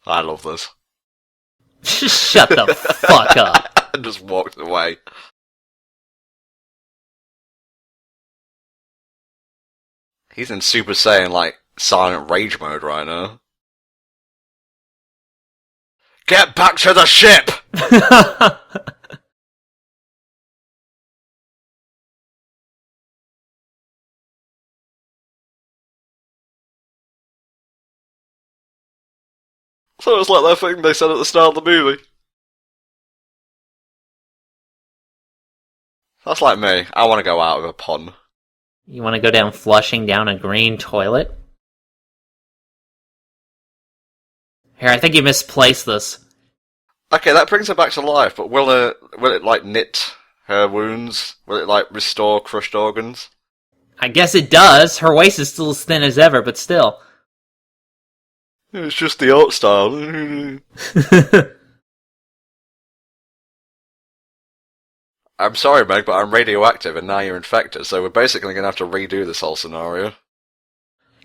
I love this. Shut the fuck up. And just walked away. He's in Super Saiyan, like, silent rage mode right now. Get back to the ship! So it's like that thing they said at the start of the movie. That's like me. I want to go out with a pun. You want to go down flushing down a green toilet? Here, I think you misplaced this. Okay, that brings her back to life, but will it like knit her wounds? Will it like restore crushed organs? I guess it does. Her waist is still as thin as ever, but still. It's just the art style. I'm sorry, Meg, but I'm radioactive, and now you're infected, so we're basically going to have to redo this whole scenario.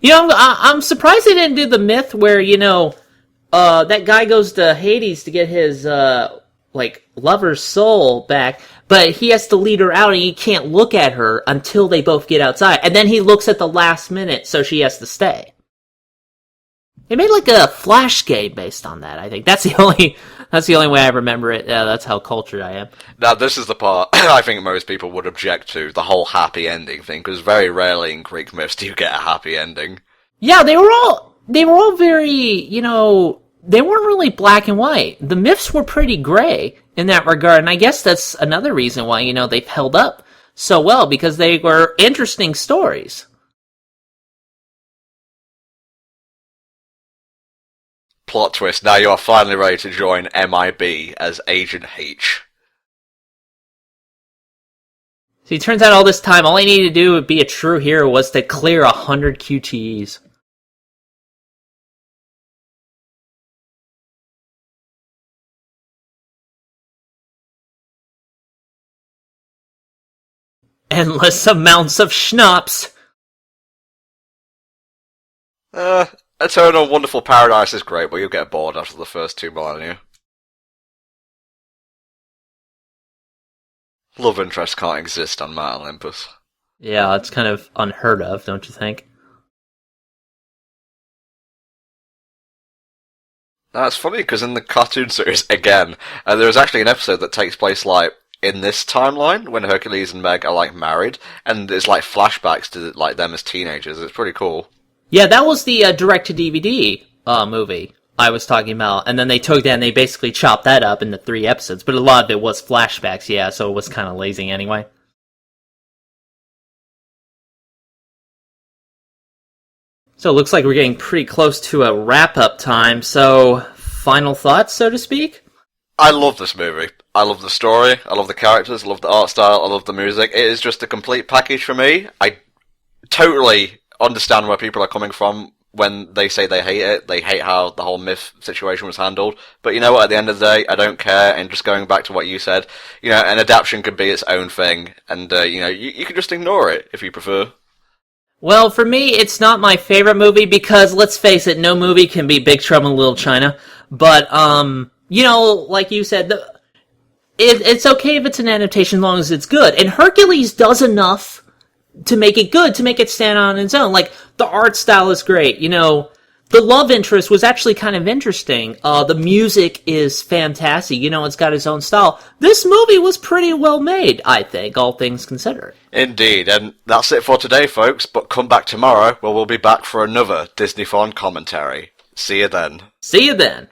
You know, I'm surprised they didn't do the myth where, that guy goes to Hades to get his, lover's soul back, but he has to lead her out and he can't look at her until they both get outside. And then he looks at the last minute, so she has to stay. They made like a Flash game based on that, I think. That's the only way I remember it. That's how cultured I am. Now, this is the part I think most people would object to, the whole happy ending thing, because very rarely in Greek myths do you get a happy ending. Yeah, they were all very, they weren't really black and white. The myths were pretty gray in that regard, and I guess that's another reason why, they've held up so well, because they were interesting stories. Plot twist, now you are finally ready to join MIB as Agent H. See, it turns out all this time, all I needed to do to be a true hero was to clear 100 QTEs. Endless amounts of schnapps. Eternal Wonderful Paradise is great, but you'll get bored after the first 2 millennia. Love interest can't exist on Mount Olympus. Yeah, it's kind of unheard of, don't you think? That's funny, because in the cartoon series, again, there's actually an episode that takes place, in this timeline, when Hercules and Meg are, married, and it's, flashbacks to, them as teenagers. It's pretty cool. Yeah, that was the direct-to-DVD movie I was talking about, and then they took that and they basically chopped that up into 3 episodes, but a lot of it was flashbacks, yeah, so it was kind of lazy anyway. So it looks like we're getting pretty close to a wrap-up time, so final thoughts, so to speak? I love this movie. I love the story, I love the characters, I love the art style, I love the music. It is just a complete package for me. I totally understand where people are coming from when they say they hate it. They hate how the whole myth situation was handled. But you know what, at the end of the day, I don't care, and just going back to what you said, an adaptation could be its own thing, and, you can just ignore it if you prefer. Well, for me, it's not my favorite movie because, let's face it, no movie can be Big Trouble in Little China. But, like you said, it's okay if it's an adaptation as long as it's good. And Hercules does enough to make it good, to make it stand on its own. Like, the art style is great, the love interest was actually kind of interesting. The music is fantastic, it's got its own style. This movie was pretty well made, I think, all things considered. Indeed, and that's it for today, folks, but come back tomorrow, where we'll be back for another Disneython commentary. See you then. See you then.